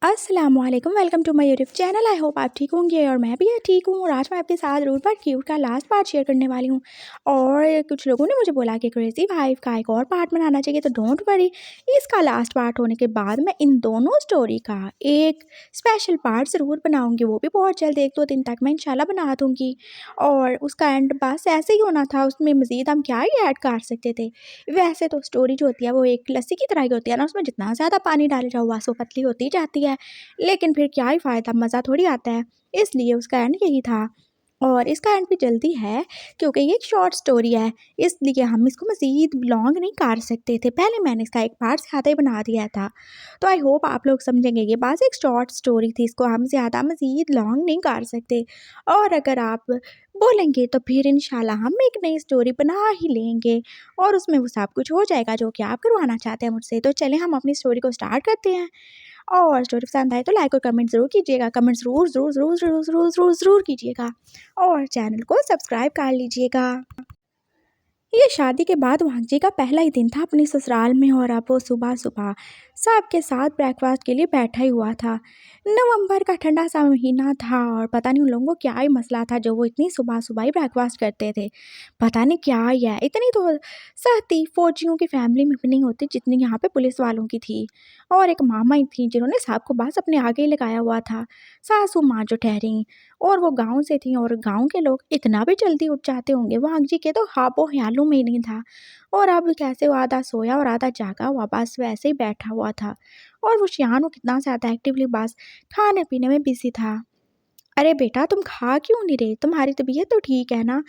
अस्सलामुअलैकुम, welcome to my YouTube channel. I hope आप ठीक होंगे और मैं भी ठीक हूँ। और आज मैं आपके साथ रूट पार्ट क्यूट का लास्ट पार्ट शेयर करने वाली हूँ। और कुछ लोगों ने मुझे बोला कि क्रेज़ी वाइफ का एक और पार्ट बनाना चाहिए, तो डोंट वरी, इसका लास्ट पार्ट होने के बाद मैं इन दोनों स्टोरी का एक स्पेशल पार्ट ज़रूर बनाऊँगी। वो भी बहुत जल्द 1-2 दिन तक मैं इंशाल्लाह बना दूँगी। और उसका एंड बस ऐसे ही होना था, उसमें मज़ीद हम क्या ही ऐड कर सकते थे। वैसे तो स्टोरी जो होती है वो एक लस्सी की तरह ही होती है ना, उसमें जितना ज़्यादा पानी डाले जाओ बस वो पतली होती जाती है। लेकिन फिर क्या ही फ़ायदा, मज़ा थोड़ी आता है। इसलिए उसका एंड यही था। और इसका एंड भी जल्दी है, क्योंकि ये एक शॉर्ट स्टोरी है, इसलिए हम इसको मज़ीद लॉन्ग नहीं कर सकते थे। पहले मैंने इसका एक पार्ट ज़्यादा ही बना दिया था, तो आई होप आप लोग समझेंगे। ये बस एक शॉर्ट स्टोरी थी, इसको हम ज़्यादा मज़ीद लॉन्ग नहीं कर सकते। और अगर आप बोलेंगे तो फिर इंशाल्लाह हम एक नई स्टोरी बना ही लेंगे और उसमें वो सब कुछ हो जाएगा जो कि आप करवाना चाहते हैं मुझसे। तो चलें हम अपनी स्टोरी को स्टार्ट करते हैं। और स्टोरी पसंद आए तो लाइक और कमेंट ज़रूर कीजिएगा। कमेंट ज़रूर ज़रूर ज़रूर ज़रूर ज़रूर ज़रूर ज़रूर कीजिएगा और चैनल को सब्सक्राइब कर लीजिएगा। ये शादी के बाद वांगजी का पहला ही दिन था अपने ससुराल में। और अब वो सुबह-सुबह सबके साथ ब्रेकफास्ट के लिए बैठा ही हुआ था। नवंबर का ठंडा सा महीना था और पता नहीं उन लोगों को क्या ही मसला था जो वो इतनी सुबह-सुबह ही ब्रेकफास्ट करते थे। पता नहीं क्या ही है, इतनी तो सख्ती फौजियों की फैमिली में भी नहीं होती जितनी यहाँ पे पुलिस वालों की थी। और एक मामा ही थी जिन्होंने सबको बस अपने आगे ही लगाया हुआ था। सासू माँ जो ठहरी और वो गाँव से थीं और गाँव के लोग इतना भी जल्दी उठ जाते होंगे, वांगजी के तो ख्वाबों-ख्यालों में ही नहीं था। और अब कैसे वो आधा सोया और आधा जागा हुआ बस वैसे ही बैठा हुआ था। और वो शियानो कितना ज़्यादा एक्टिवली बस खाने-पीने में बिज़ी था। "अरे बेटा, तुम खा क्यों नहीं रहे? तुम्हारी तबीयत तो ठीक है ना?"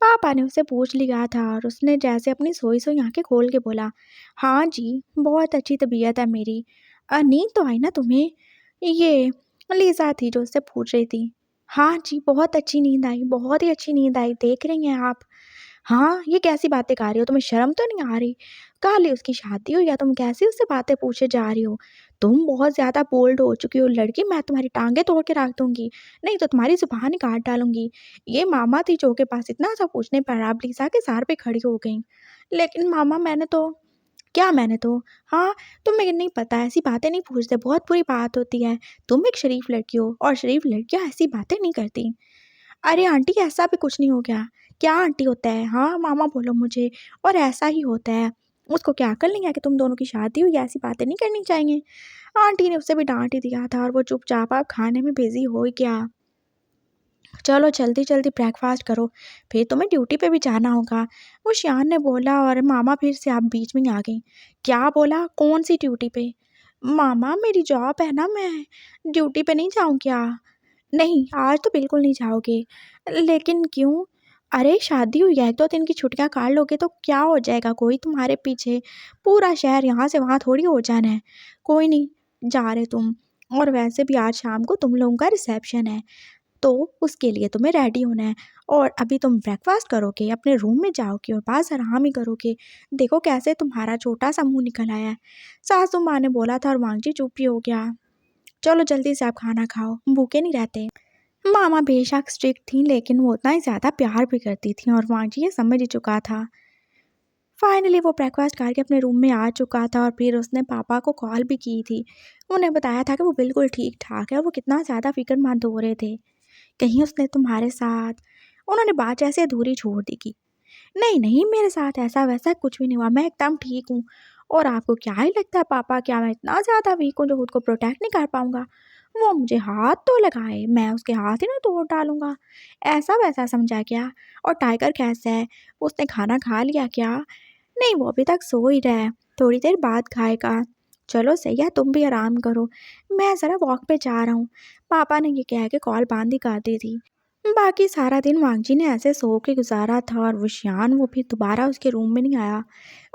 पापा ने उससे पूछ लिया था और उसने जैसे अपनी सोई-सोई आँखें खोल के बोला, "हाँ जी, बहुत अच्छी तबीयत है मेरी।" नींद तो आई ना तुम्हें?" ये लीज़ा थी जो उससे पूछ रही थी। "हाँ जी, बहुत अच्छी नींद आई, बहुत ही अच्छी नींद आई, देख रही हैं आप।" "हाँ, ये कैसी बातें कर रही हो? तुम्हें शर्म तो नहीं आ रही? कल ही उसकी शादी हुई है, तुम कैसी उससे बातें पूछे जा रही हो? तुम बहुत ज़्यादा बोल्ड हो चुकी हो लड़की, मैं तुम्हारी टाँगें तोड़ के रख दूँगी, नहीं तो तुम्हारी ज़ुबान ही काट डालूँगी।" ये मामा थी जो के पास इतना सा पूछने पर अब लीज़ा के सर पे खड़ी हो गईं। "लेकिन मामा, मैंने तो" "क्या मैंने तो?" "हाँ, तुम्हें नहीं पता, ऐसी बातें नहीं पूछते, बहुत बुरी बात होती है। तुम एक शरीफ लड़की हो और शरीफ लड़कियाँ ऐसी बातें नहीं करती।" "अरे आंटी, ऐसा भी कुछ नहीं हो गया।" "क्या आंटी होता है? हाँ, मामा बोलो मुझे, और ऐसा ही होता है। उसको क्या अक्ल नहीं है कि तुम दोनों की शादी हुई है, ऐसी बातें नहीं करनी चाहिए।" आंटी ने उसे भी डाँट ही दिया था और वो चुपचाप अब खाने में बिज़ी हो गया। "चलो जल्दी-जल्दी ब्रेकफ़ास्ट करो, फिर तुम्हें ड्यूटी पे भी जाना होगा।" वो शियान ने बोला और मामा फिर से अब बीच में ही आ गईं। "क्या बोला? कौन-सी ड्यूटी पे?" "मामा, मेरी जॉब है ना, मैं ड्यूटी पे नहीं जाऊँ क्या?" "नहीं, आज तो बिल्कुल नहीं जाओगे।" "लेकिन क्यों?" "अरे शादी हुई है, 1-2 दिन की छुट्टियाँ काट लोगे तो क्या हो जाएगा, कोई तुम्हारे पीछे, पूरा शहर यहाँ से वहाँ थोड़ी हो जाना है। कोई नहीं, जा रहे तुम, और वैसे भी आज शाम को तुम लोगों का रिसेप्शन है, तो उसके लिए तुम्हें रेडी होना है। और अभी तुम ब्रेकफ़ास्ट करोगे, अपने रूम में जाओगे और बस आराम ही करोगे। देखो कैसे तुम्हारा छोटा-सा मुँह निकल आया है।" सासू माँ ने बोला था और वांगजी चुप ही हो गया। "चलो जल्दी से आप खाना खाओ, भूखे नहीं रहते।" मामा बेशक स्ट्रिक्ट थीं, लेकिन वो उतना ही ज़्यादा प्यार भी करती थीं और वांगजी ये समझ ही चुका था। फाइनली वो ब्रेकफ़ास्ट करके अपने रूम में आ चुका था और फिर उसने पापा को कॉल भी की थी। उन्हें बताया था कि वो बिल्कुल ठीक-ठाक है और वो कितना ज़्यादा फ़िक्रमंद हो रहे थे। "कहीं उसने तुम्हारे साथ" उन्होंने बात जैसे अधूरी छोड़ दी कि "नहीं, नहीं, मेरे साथ ऐसा-वैसा कुछ भी नहीं हुआ, मैं एकदम ठीक हूँ। और आपको क्या ही लगता है पापा, क्या मैं इतना ज़्यादा वीक हूँ जो खुद को प्रोटेक्ट नहीं कर पाऊँगा? वो मुझे हाथ तो लगाए, मैं उसके हाथ ही ना तोड़ डालूँगा। ऐसा-वैसा समझा क्या? और टाइगर कैसा है? उसने खाना खा लिया क्या?" "नहीं, वो अभी तक सो ही रहा है, थोड़ी देर बाद खाएगा।" "चलो सही है, तुम भी आराम करो, मैं ज़रा वॉक पे जा रहा हूँ।" पापा ने ये कह के कॉल बंद ही कर दी थी। बाकी सारा दिन वांगजी ने ऐसे सो के गुजारा था और वशियान वो फिर दोबारा उसके रूम में नहीं आया।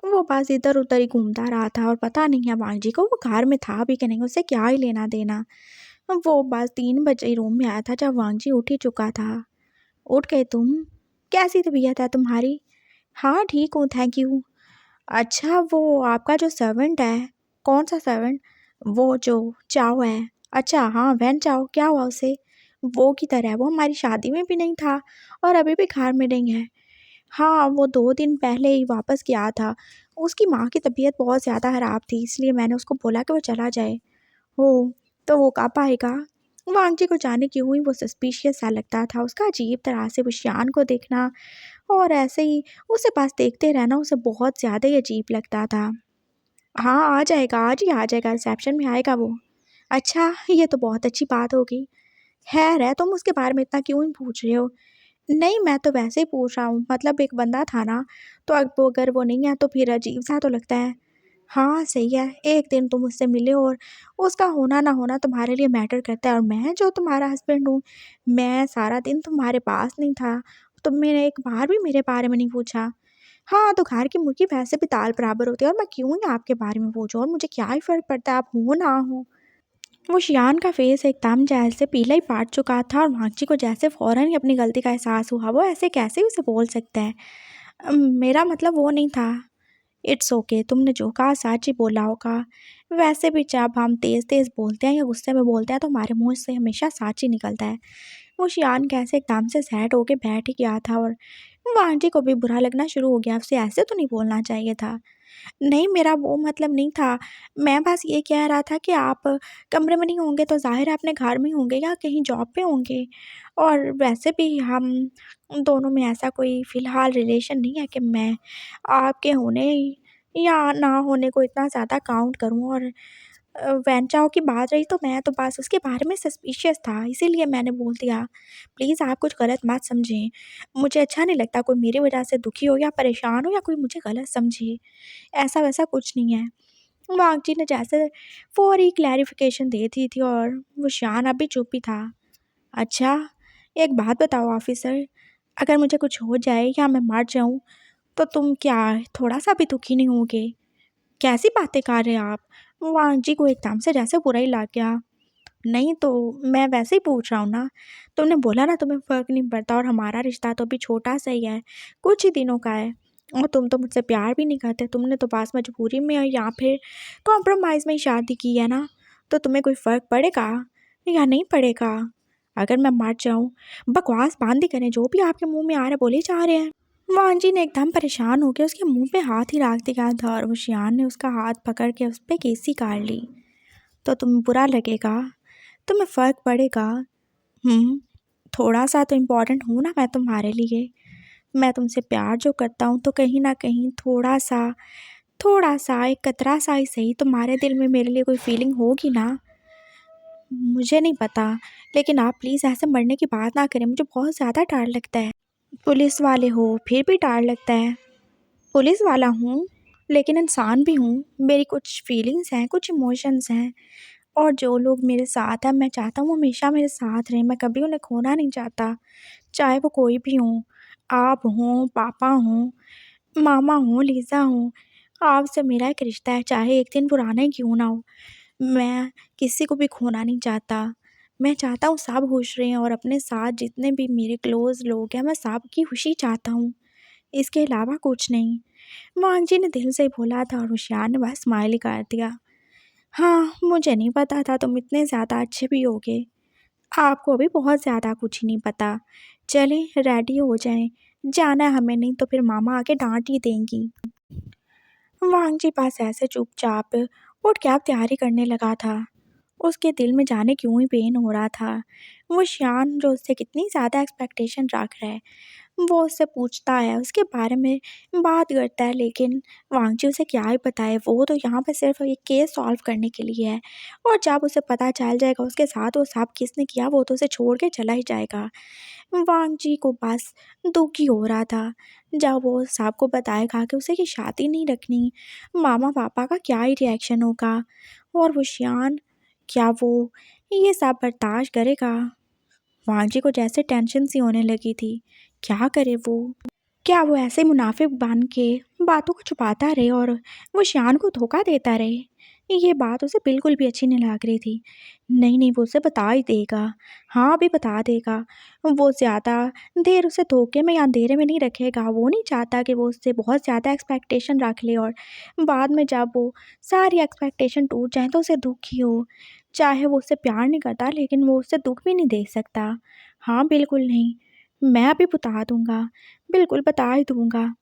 वो बस इधर-उधर ही घूमता रहा था और पता नहीं है वांगजी को वो घर में था भी कि नहीं, उससे क्या ही लेना देना। वो बस 3 बजे ही रूम में आया था जब वांगजी उठ ही चुका था। "उठ गए तुम? कैसी तबीयत है तुम्हारी?" "हाँ, ठीक हूँ, थैंक यू।" "अच्छा, वो आपका जो सर्वेंट है।" "कौन-सा सर्वेंट?" "वो जो चाओ है।" "अच्छा, हाँ, वैन चाओ, क्या हुआ उसे?" "वो किधर है? वो हमारी शादी में भी नहीं था और अभी भी घर में नहीं है।" "हाँ, वो 2 दिन पहले ही वापस गया था। उसकी माँ की तबीयत बहुत ज़्यादा ख़राब थी, इसलिए मैंने उसको बोला कि वो चला जाए।" "ओह! तो वो कब आएगा? वांगजी को जाने क्यों ही वो सस्पिशियस सा लगता था। उसका अजीब तरह से वशियान को देखना और ऐसे ही उसे पास देखते रहना उसे बहुत ज़्यादा ही अजीब लगता था। हाँ, आ जाएगा, आज ही आ जाएगा, रिसेप्शन में आएगा वो। अच्छा, ये तो बहुत अच्छी बात होगी। खैर है, तुम उसके बारे में इतना क्यों ही पूछ रहे हो? नहीं, मैं तो वैसे ही पूछ रहा हूँ, मतलब एक बंदा था ना, तो अब वो अगर वो नहीं है तो फिर अजीब-सा तो लगता है। हाँ, सही है, एक दिन तुम उससे मिले और उसका होना ना होना तुम्हारे लिए मैटर करता है और मैं जो तुम्हारा हस्बैंड हूँ, मैं सारा दिन तुम्हारे पास नहीं था, तुमने एक बार भी मेरे बारे में नहीं पूछा। हाँ, तो घर की मुर्गी वैसे भी दाल बराबर होती है और मैं क्यों ही आपके बारे में पूछूँ और मुझे क्या ही फ़र्क पड़ता है आप हो ना हो। वो शियान का फेस एकदम जैसे पीला ही पड़ चुका था और वांगची को जैसे फ़ौरन ही अपनी गलती का एहसास हुआ। वो ऐसे कैसे उसे बोल सकता है? मेरा मतलब वो नहीं था। इट्स ओके, तुमने जो कहा सच ही बोला होगा। वैसे भी जब हम तेज़-तेज़ बोलते हैं या गुस्से में बोलते हैं तो हमारे मुँह से हमेशा सच ही निकलता है। वो शियान कैसे एकदम से सैड होके बैठ ही गया था और आंटी को भी बुरा लगना शुरू हो गया। उसे ऐसे तो नहीं बोलना चाहिए था। नहीं, मेरा वो मतलब नहीं था। मैं बस ये कह रहा था कि आप कमरे में नहीं होंगे तो ज़ाहिर है अपने घर में ही होंगे या कहीं जॉब पे होंगे। और वैसे भी हम दोनों में ऐसा कोई फ़िलहाल रिलेशन नहीं है कि मैं आपके होने या ना होने को इतना ज़्यादा काउंट करूँ और वेंचाओ की बात रही तो मैं तो बस उसके बारे में सस्पिशियस था, इसीलिए मैंने बोल दिया। प्लीज़ आप कुछ गलत मत समझें। मुझे अच्छा नहीं लगता कोई मेरी वज़ह से दुखी हो या परेशान हो या कोई मुझे गलत समझे। ऐसा-वैसा कुछ नहीं है। वांग जी ने जैसे फ़ौरी क्लैरिफ़िकेशन दे दी थी और वो शान अभी चुप ही था। अच्छा, एक बात बताओ ऑफ़िसर, अगर मुझे कुछ हो जाए या मैं मर जाऊँ, तो तुम क्या थोड़ा-सा भी दुखी नहीं होगे? कैसी बातें कर रहे हैं आप? वो आंटी को एकदम से जैसे बुरा ही लग गया। नहीं तो मैं वैसे ही पूछ रहा हूँ ना। तुमने बोला ना तुम्हें फ़र्क नहीं पड़ता और हमारा रिश्ता तो अभी छोटा-सा ही है, कुछ ही दिनों का है और तुम तो मुझसे प्यार भी नहीं करते। तुमने तो बस मजबूरी में या फिर कॉम्प्रोमाइज़ में ही शादी की है ना, तो तुम्हें कोई फ़र्क पड़ेगा या नहीं पड़ेगा? अगर मैं मर जाऊँ, बकवास बंद ही करें, जो भी आपके मुँह में आ रहा है बोले जा रहे हैं। वांजी ने एकदम परेशान हो के उसके मुंह पे हाथ ही रख दिया था और वो शियान ने उसका हाथ पकड़ के उस पे केसी काट ली। तो तुम्हें बुरा लगेगा? तुम्हें फ़र्क पड़ेगा? थोड़ा सा तो इम्पोर्टेंट हूँ ना मैं तुम्हारे लिए। मैं तुमसे प्यार जो करता हूँ तो कहीं ना कहीं थोड़ा सा एक कतरा सा ही सही तुम्हारे दिल में मेरे लिए कोई फीलिंग होगी ना। मुझे नहीं पता, लेकिन आप प्लीज़ ऐसे मरने की बात ना करें, मुझे बहुत ज़्यादा डर लगता है। पुलिस वाले हो फिर भी डर लगता है। पुलिस वाला हूँ, लेकिन इंसान भी हूँ। मेरी कुछ फीलिंग्स हैं, कुछ इमोशंस हैं और जो लोग मेरे साथ हैं, मैं चाहता हूँ वो हमेशा मेरे साथ रहें। मैं कभी उन्हें खोना नहीं चाहता, चाहे वो कोई भी हों। आप हों, पापा हों, मामा हों, लीज़ा हों। आपसे मेरा एक रिश्ता है, चाहे एक दिन पुराना ही क्यों ना हो। मैं किसी को भी खोना नहीं चाहता। मैं चाहता हूँ सब खुश रहें और अपने साथ जितने भी मेरे क्लोज़ लोग हैं, मैं सबकी खुशी चाहता हूँ। इसके अलावा कुछ नहीं। मांगजी ने दिल से बोला था और होशियार ने बस स्माइल ही कर दिया। हाँ, मुझे नहीं पता था तुम इतने ज़्यादा अच्छे भी होगे। आपको अभी बहुत ज़्यादा कुछ ही नहीं पता। चलें रेडी हो जाएं, जाना है हमें, नहीं तो फिर मामा आके डांट ही देंगी। वांगजी पास ऐसे चुपचाप उठ के आप तैयारी करने लगा था। उसके दिल में जाने क्यों ही पेन हो रहा था। वो शियान जो उससे कितनी ज़्यादा एक्सपेक्टेशन रख रहा है, वो उससे पूछता है, उसके बारे में बात करता है, लेकिन वांगची उसे क्या ही बताए। वो तो यहाँ पे सिर्फ एक केस सॉल्व करने के लिए है और जब उसे पता चल जाएगा उसके साथ वो सब किसने किया, वो तो उसे छोड़ के चला ही जाएगा। वांगची को बस दुख ही हो रहा था जब वो सबको बताएगा कि उसे ये शादी नहीं रखनी, मामा पापा का क्या ही रिएक्शन होगा और वो शियान, क्या वो ये सब बर्दाश्त करेगा? वांजी को जैसे टेंशन सी होने लगी थी। क्या करे वो? क्या वो ऐसे मुनाफिक बन के बातों को छुपाता रहे और वो शान को धोखा देता रहे? ये बात उसे बिल्कुल भी अच्छी नहीं लग रही थी। नहीं नहीं, वो उसे बता ही देगा। हाँ, अभी बता देगा। वो ज़्यादा देर उसे धोखे में या अंधेरे में नहीं रखेगा। वो नहीं चाहता कि वो उससे बहुत ज़्यादा एक्सपेक्टेशन रख ले और बाद में जब वो सारी एक्सपेक्टेशन टूट जाए तो उसे दुख ही हो। चाहे वो उससे प्यार नहीं करता, लेकिन वो उससे दुख भी नहीं दे सकता। हाँ, बिल्कुल नहीं। मैं अभी बता दूँगा, बिल्कुल बता ही दूँगा।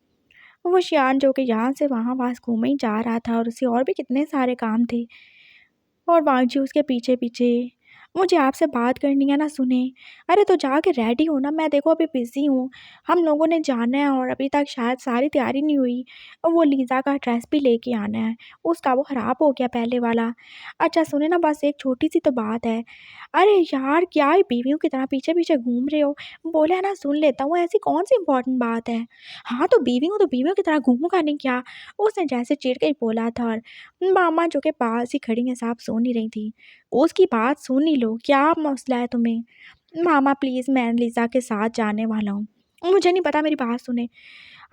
वो शियान जो कि यहाँ से वहाँ बस घूमे ही जा रहा था और उसे और भी कितने सारे काम थे। और वांगजी उसके पीछे-पीछे। मुझे आपसे बात करनी है ना, सुने। अरे तो जाके रेडी हो ना, मैं देखो अभी बिज़ी हूँ। हम लोगों ने जाना है और अभी तक शायद सारी तैयारी नहीं हुई। और वो लीज़ा का ड्रेस भी लेके आना है, उसका वो ख़राब हो गया पहले वाला। अच्छा सुनिए ना, बस एक छोटी-सी तो बात है। अरे यार, क्या है बीवियों की तरह पीछे-पीछे घूम रहे हो? बोला है ना सुन लेता हूँ, ऐसी कौन-सी इम्पोर्टेंट बात है? हाँ, तो बीवी हूँ तो बीवियों की तरह घूमूँगा नहीं क्या? उसने जैसे चिढ़ के ही बोला था और मामा जो कि पास ही खड़ी हैं, साहब सुन ही रही थी। उसकी बात सुन ही लो, क्या मसला है तुम्हें? मामा प्लीज़, मैं लीज़ा के साथ जाने वाला हूँ। मुझे नहीं पता, मेरी बात सुने।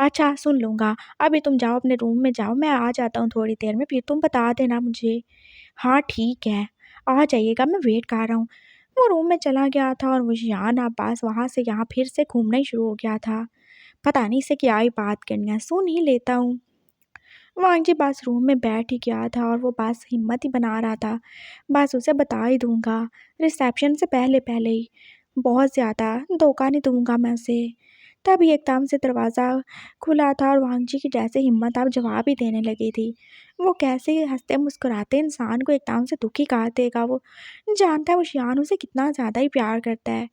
अच्छा सुन लूँगा, अभी तुम जाओ अपने रूम में जाओ, मैं आ जाता हूँ थोड़ी देर में, फिर तुम बता देना मुझे। हाँ ठीक है, आ जाइएगा, मैं वेट कर रहा हूँ। वो रूम में चला गया था और रुझान अब्बास वहाँ से यहाँ फिर से घूमना ही शुरू हो गया था। पता नहीं इसे क्या ही बात करनी है, सुन ही लेता हूँ। वांगजी बस रूम में बैठ ही गया था और वो बस हिम्मत ही बना रहा था, बस उसे बता ही दूँगा, रिसेप्शन से पहले-पहले ही। बहुत ज़्यादा धोखा नहीं दूँगा मैं उसे। तभी एकदम से दरवाज़ा खुला था और वांगजी की जैसे हिम्मत अब जवाब ही देने लगी थी। वो कैसे हँसते-मुस्कुराते इंसान को एकदम से दुखी कर देगा वो। जानता है वो शियान उसे कितना ज़्यादा ही प्यार करता है।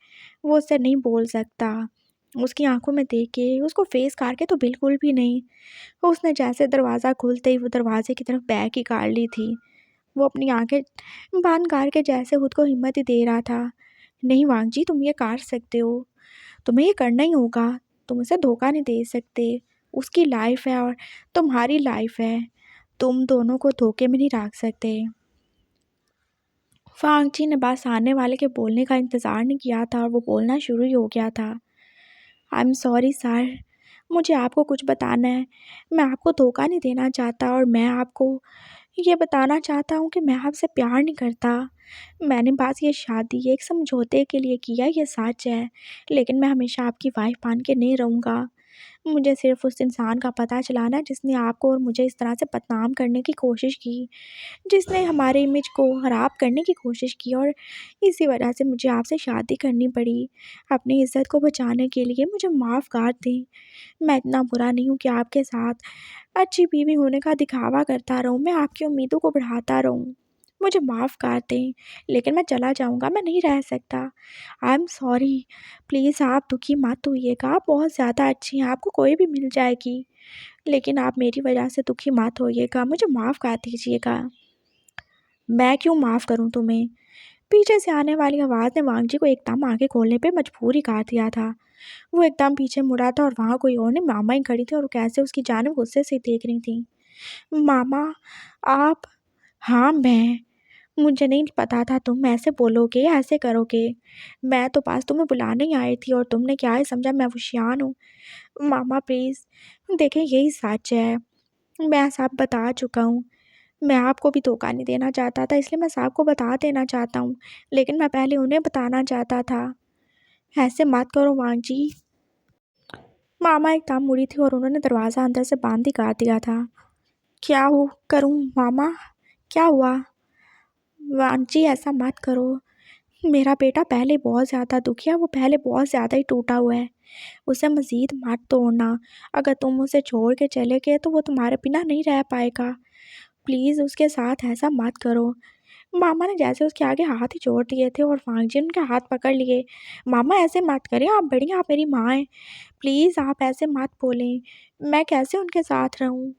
वो उससे नहीं बोल सकता। उसकी आँखों में देख के, उसको फेस करके तो बिल्कुल भी नहीं। उसने जैसे दरवाज़ा खुलते ही वो दरवाज़े की तरफ बैग ही गाड़ ली थी। वो अपनी आँखें बंद करके जैसे खुद को हिम्मत ही दे रहा था। नहीं वांगजी, तुम ये कर सकते हो। तुम्हें ये करना ही होगा। तुम उसे धोखा नहीं दे सकते। उसकी लाइफ़ है और तुम्हारी लाइफ़ है। तुम दोनों को धोखे में नहीं रख सकते। वांगजी ने बस आने वाले के बोलने का इंतज़ार नहीं किया था और वो बोलना शुरू ही हो गया था। आई एम सॉरी सर, मुझे आपको कुछ बताना है। मैं आपको धोखा नहीं देना चाहता और मैं आपको ये बताना चाहता हूँ कि मैं आपसे प्यार नहीं करता। मैंने बस ये शादी एक समझौते के लिए किया, ये सच है। लेकिन मैं हमेशा आपकी वाइफ़ बन के नहीं रहूँगा। मुझे सिर्फ़ उस इंसान का पता चलाना है जिसने आपको और मुझे इस तरह से बदनाम करने की कोशिश की, जिसने हमारे इमेज को ख़राब करने की कोशिश की और इसी वजह से मुझे आपसे शादी करनी पड़ी। अपनी इज़्ज़त को बचाने के लिए मुझे माफ़ कर दें। मैं इतना बुरा नहीं हूँ कि आपके साथ अच्छी बीवी होने का दिखावा करता रहूँ, मैं आपकी उम्मीदों को बढ़ाता रहूँ। मुझे माफ़ कर दें, लेकिन मैं चला जाऊँगा, मैं नहीं रह सकता। आई एम सॉरी, प्लीज़ आप दुखी मत होइएगा, आप बहुत ज़्यादा अच्छी हैं, आपको कोई भी मिल जाएगी। लेकिन आप मेरी वजह से दुखी मत होइएगा, मुझे माफ़ कर दीजिएगा। मैं क्यों माफ़ करूँ तुम्हें? पीछे से आने वाली आवाज़ ने वांगजी को एकदम आँखें खोलने पे मजबूर ही कर दिया था। वो एकदम पीछे मुड़ा था और वहाँ कोई और नहीं, मामा ही खड़ी थी और वो कैसे उसकी जानिब गुस्से से देख रही थी। मामा, आप? हाँ, मैं। मुझे नहीं पता था तुम ऐसे बोलोगे, ऐसे करोगे। मैं तो बस तुम्हें बुलाने ही आई थी और तुमने क्या ही समझा मैं होशियार हूँ। मामा प्लीज़, देखिए यही सच है। मैं सब बता चुका हूँ। मैं आपको भी धोखा नहीं देना चाहता था, इसलिए मैं सबको बता देना चाहता हूँ। लेकिन मैं पहले उन्हें बताना चाहता था। ऐसे मत करो वांगजी। मामा एकदम मुड़ी थी और उन्होंने दरवाज़ा अंदर से बंद ही कर दिया था। क्या हो करूँ मामा? क्या हुआ? वांगजी ऐसा मत करो। मेरा बेटा पहले बहुत ज़्यादा दुखी है, वो पहले बहुत ज़्यादा ही टूटा हुआ है। उसे मज़ीद मत तोड़ना। अगर तुम उसे छोड़ के चले गए तो वो तुम्हारे बिना नहीं रह पाएगा। प्लीज़ उसके साथ ऐसा मत करो। मामा ने जैसे उसके आगे हाथ ही जोड़ दिए थे और वांगजी ने उनके हाथ पकड़ लिए। मामा ऐसे मत करें, आप बड़ी हैं, आप मेरी माँ हैं। प्लीज़ आप ऐसे मत बोलें। मैं कैसे उनके साथ रहूँ?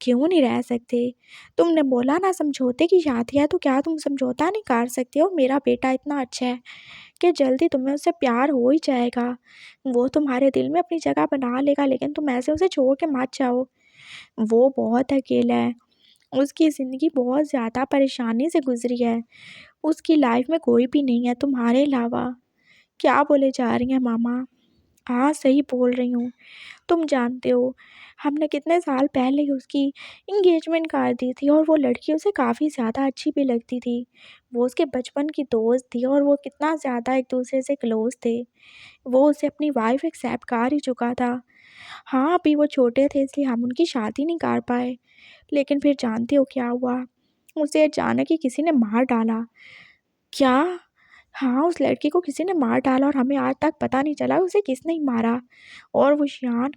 क्यों नहीं रह सकते? तुमने बोला ना समझौते की शादी है, तो क्या तुम समझौता नहीं कर सकते हो? मेरा बेटा इतना अच्छा है कि जल्दी तुम्हें उससे प्यार हो ही जाएगा। वो तुम्हारे दिल में अपनी जगह बना लेगा, लेकिन तुम ऐसे उसे छोड़ के मत जाओ। वो बहुत अकेला है। उसकी ज़िंदगी बहुत ज़्यादा परेशानी से गुज़री है। उसकी लाइफ़ में कोई भी नहीं है तुम्हारे अलावा। क्या बोले जा रही हैं मामा? हाँ, सही बोल रही हूँ। तुम जानते हो, हमने कितने साल पहले ही उसकी एंगेजमेंट कर दी थी और वो लड़की उसे काफ़ी ज़्यादा अच्छी भी लगती थी। वो उसके बचपन की दोस्त थी और वो कितना ज़्यादा एक-दूसरे से क्लोज़ थे। वो उसे अपनी वाइफ़ एक्सेप्ट कर ही चुका था। हाँ, अभी वो छोटे थे इसलिए हम उनकी शादी नहीं कर पाए। लेकिन फिर जानते हो क्या हुआ? उसे अचानक ही किसी ने मार डाला। क्या? हाँ, उस लड़की को किसी ने मार डाला और हमें आज तक पता नहीं चला उसे किसने मारा। और वो शियान,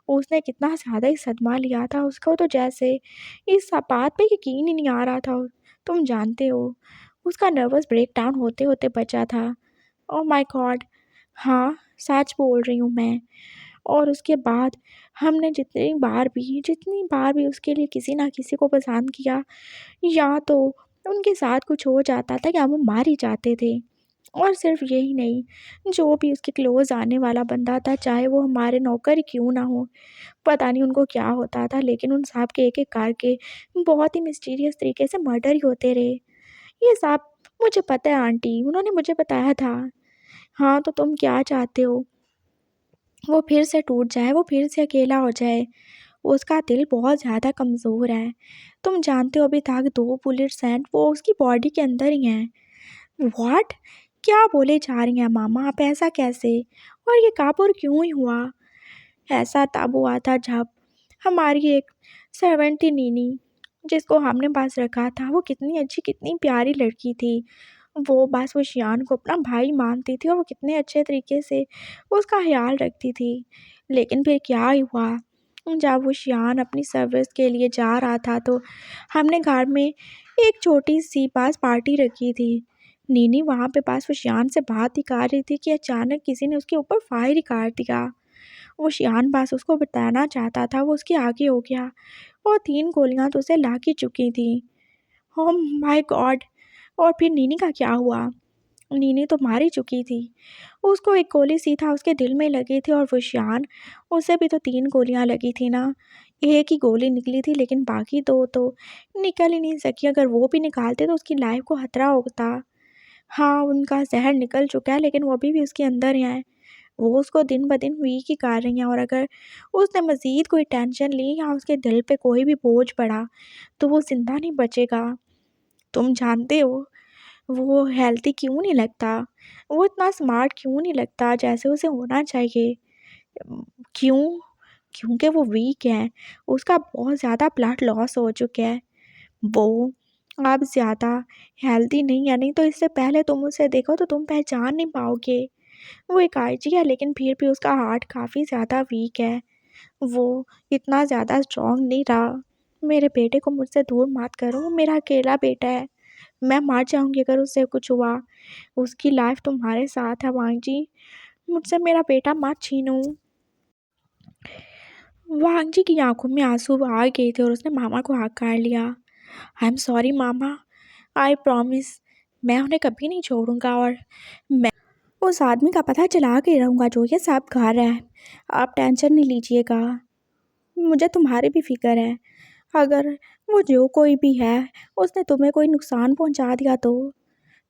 उसने कितना ज़्यादा ही सदमा लिया था, उसको तो जैसे इस बात पे यकीन ही नहीं आ रहा था। तुम जानते हो, उसका नर्वस ब्रेकडाउन होते-होते बचा था। Oh my God! हाँ, सच बोल रही हूँ मैं। और उसके बाद हमने जितनी बार भी उसके लिए किसी ना किसी को पसंद किया, या तो उनके साथ कुछ हो जाता था या वो मार ही जाते थे। और सिर्फ़ यही नहीं, जो भी उसके क्लोज़ आने वाला बंदा था, चाहे वो हमारे नौकर ही क्यों ना हो, पता नहीं उनको क्या होता था, लेकिन उन सब के एक-एक करके बहुत ही मिस्टीरियस तरीके से मर्डर ही होते रहे। ये सब मुझे पता है आंटी, उन्होंने मुझे बताया था। हाँ, तो तुम क्या चाहते हो? वो फिर से टूट जाए, वो फिर से अकेला हो जाए। उसका दिल बहुत ज़्यादा कमज़ोर है। तुम जानते हो अभी तक 2 बुलेट्स हैं, वो उसकी बॉडी के अंदर ही हैं। व्हाट? क्या बोले जा रही हैं मामा आप, ऐसा कैसे? और ये कब और क्यों ही हुआ? ऐसा तब हुआ था जब हमारी एक सर्वेंट थी नीनी, जिसको हमने बस रखा था। वो कितनी अच्छी, कितनी प्यारी लड़की थी। वो शियान को अपना भाई मानती थी और वो कितने अच्छे तरीके से उसका ख़्याल रखती थी। लेकिन फिर क्या ही हुआ, जब वो शियान अपनी सर्विस के लिए जा रहा था तो हमने घर में एक छोटी-सी बस पार्टी रखी थी। नीनी वहाँ पे बस वो शियान से बात ही कर रही थी कि अचानक किसी ने उसके ऊपर फायर ही कर दिया। वो शियान बस उसको बताना चाहता था, वो उसके आगे हो गया और 3 गोलियाँ तो उसे लग ही चुकी थी। Oh my God! और फिर नीनी का क्या हुआ? नीनी तो मार ही चुकी थी। उसको एक गोली सीधा उसके दिल में लगी थी और वो शियान, उसे भी तो 3 गोलियाँ लगी थी ना। एक ही गोली निकली थी लेकिन बाकी 2 तो निकल ही नहीं सकी। अगर वो भी निकालते तो उसकी लाइफ़ को खतरा होता। हाँ, उनका ज़हर निकल चुका है लेकिन वो अभी भी उसके अंदर ही हैं। वो उसको दिन-ब-दिन वीक ही कर रही हैं और अगर उसने मज़ीद कोई टेंशन ली या उसके दिल पे कोई भी बोझ पड़ा, तो वो ज़िंदा नहीं बचेगा। तुम जानते हो, वो हेल्दी क्यों नहीं लगता? वो इतना स्मार्ट क्यों नहीं लगता जैसे उसे होना चाहिए? उम, क्यों? क्योंकि वो वीक है। उसका बहुत ज़्यादा ब्लड लॉस हो चुका है। वो अब ज़्यादा हेल्दी नहीं है, नहीं तो इससे पहले तुम उसे देखो तो तुम पहचान नहीं पाओगे। वो एक आईजी है लेकिन फिर भी उसका हार्ट काफ़ी ज़्यादा वीक है। वो इतना ज़्यादा स्ट्रॉन्ग नहीं रहा। मेरे बेटे को मुझसे दूर मत करो, वो मेरा अकेला बेटा है। मैं मर जाऊँगी अगर उससे कुछ हुआ। उसकी लाइफ़ तुम्हारे साथ है वांग जी, मुझसे मेरा बेटा मत छीनो। वांग जी की आँखों में आँसू आ गए थे और उसने मामा को हग कर लिया। I am sorry mama, I promise मैं उन्हें कभी नहीं छोड़ूँगा और मैं उस आदमी का पता चला के रहूँगा जो ये सब कर रहा है। आप टेंशन नहीं लीजिएगा, मुझे तुम्हारी भी फ़िक्र है। अगर वो जो कोई भी है, उसने तुम्हें कोई नुकसान पहुँचा दिया तो?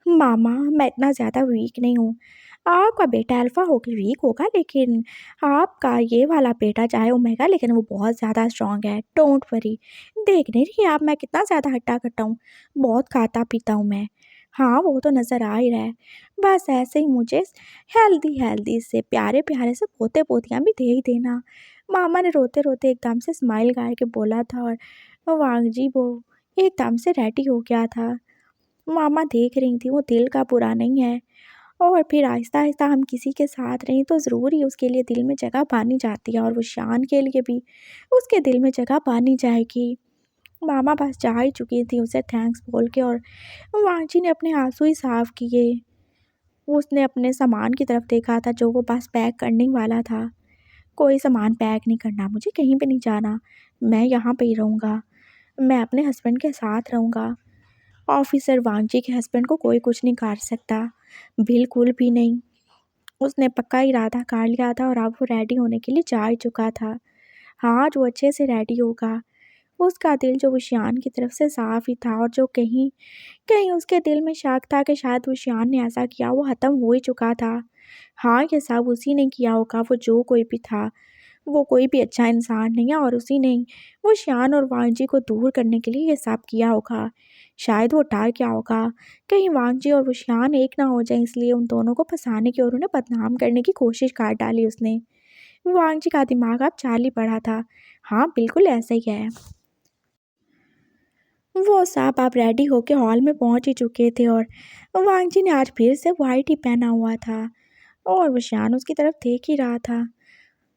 मामा, मैं इतना ज़्यादा वीक नहीं हूँ। आपका बेटा अल्फ़ा होके वीक होगा लेकिन आपका ये वाला बेटा चाहे ओमेगा लेकिन वो बहुत ज़्यादा स्ट्रॉन्ग है, डोंट वरी। देख नहीं रही आप मैं कितना ज़्यादा हट्टा-कट्टा हूँ, बहुत खाता-पीता हूँ मैं। हाँ, वो तो नज़र आ ही रहा है। बस ऐसे ही मुझे हेल्दी-हेल्दी से प्यारे-प्यारे से पोते-पोतियाँ भी दे ही देना। मामा ने रोते-रोते एकदम से स्माइल करके बोला था और वांग जी वो एकदम से रेडी हो गया था। मामा देख रही थी वो दिल का बुरा नहीं है और फिर आहिस्ता-आहिस्ता हम किसी के साथ रहें तो ज़रूर ही उसके लिए दिल में जगह बनी जाती है और वो शान के लिए भी उसके दिल में जगह बनी जाएगी। मामा बस जा ही चुकी थी उसे थैंक्स बोल के और वांग ने अपने आंसू ही साफ किए। उसने अपने सामान की तरफ देखा था जो वो बस पैक करने वाला था। कोई सामान पैक नहीं करना, मुझे कहीं पे नहीं जाना, मैं यहाँ पे ही रहूँगा। मैं अपने हस्बैंड के साथ रहूँगा। ऑफ़िसर वांगजी के हस्बैंड को कोई कुछ नहीं कर सकता, बिल्कुल भी नहीं। उसने पक्का इरादा कर लिया था और अब वो रेडी होने के लिए जा ही चुका था। हाँ, आज वो अच्छे से रेडी होगा। उसका दिल जो विशियान की तरफ से साफ़ ही था और जो कहीं कहीं उसके दिल में शक था कि शायद विशियान ने ऐसा किया, वो ख़त्म हो ही चुका था। हाँ, ये सब उसी ने किया होगा, वो जो कोई भी था। वो कोई भी अच्छा इंसान नहीं है और उसी ने वो शियान और वांगजी को दूर करने के लिए ये सब किया होगा। शायद वो डर गया होगा, कहीं वांगजी और वो शियान एक ना हो जाएँ इसलिए उन दोनों को फँसाने की और उन्हें बदनाम करने की कोशिश कर डाली उसने। वांगजी का दिमाग अब चाल ही पड़ा था। हाँ, बिल्कुल ऐसा ही है। वो सब अब रेडी होके हॉल में पहुँच ही चुके थे और वांगजी ने आज फिर से व्हाइट ही पहना हुआ था और वो शियान उसकी तरफ देख ही रहा था।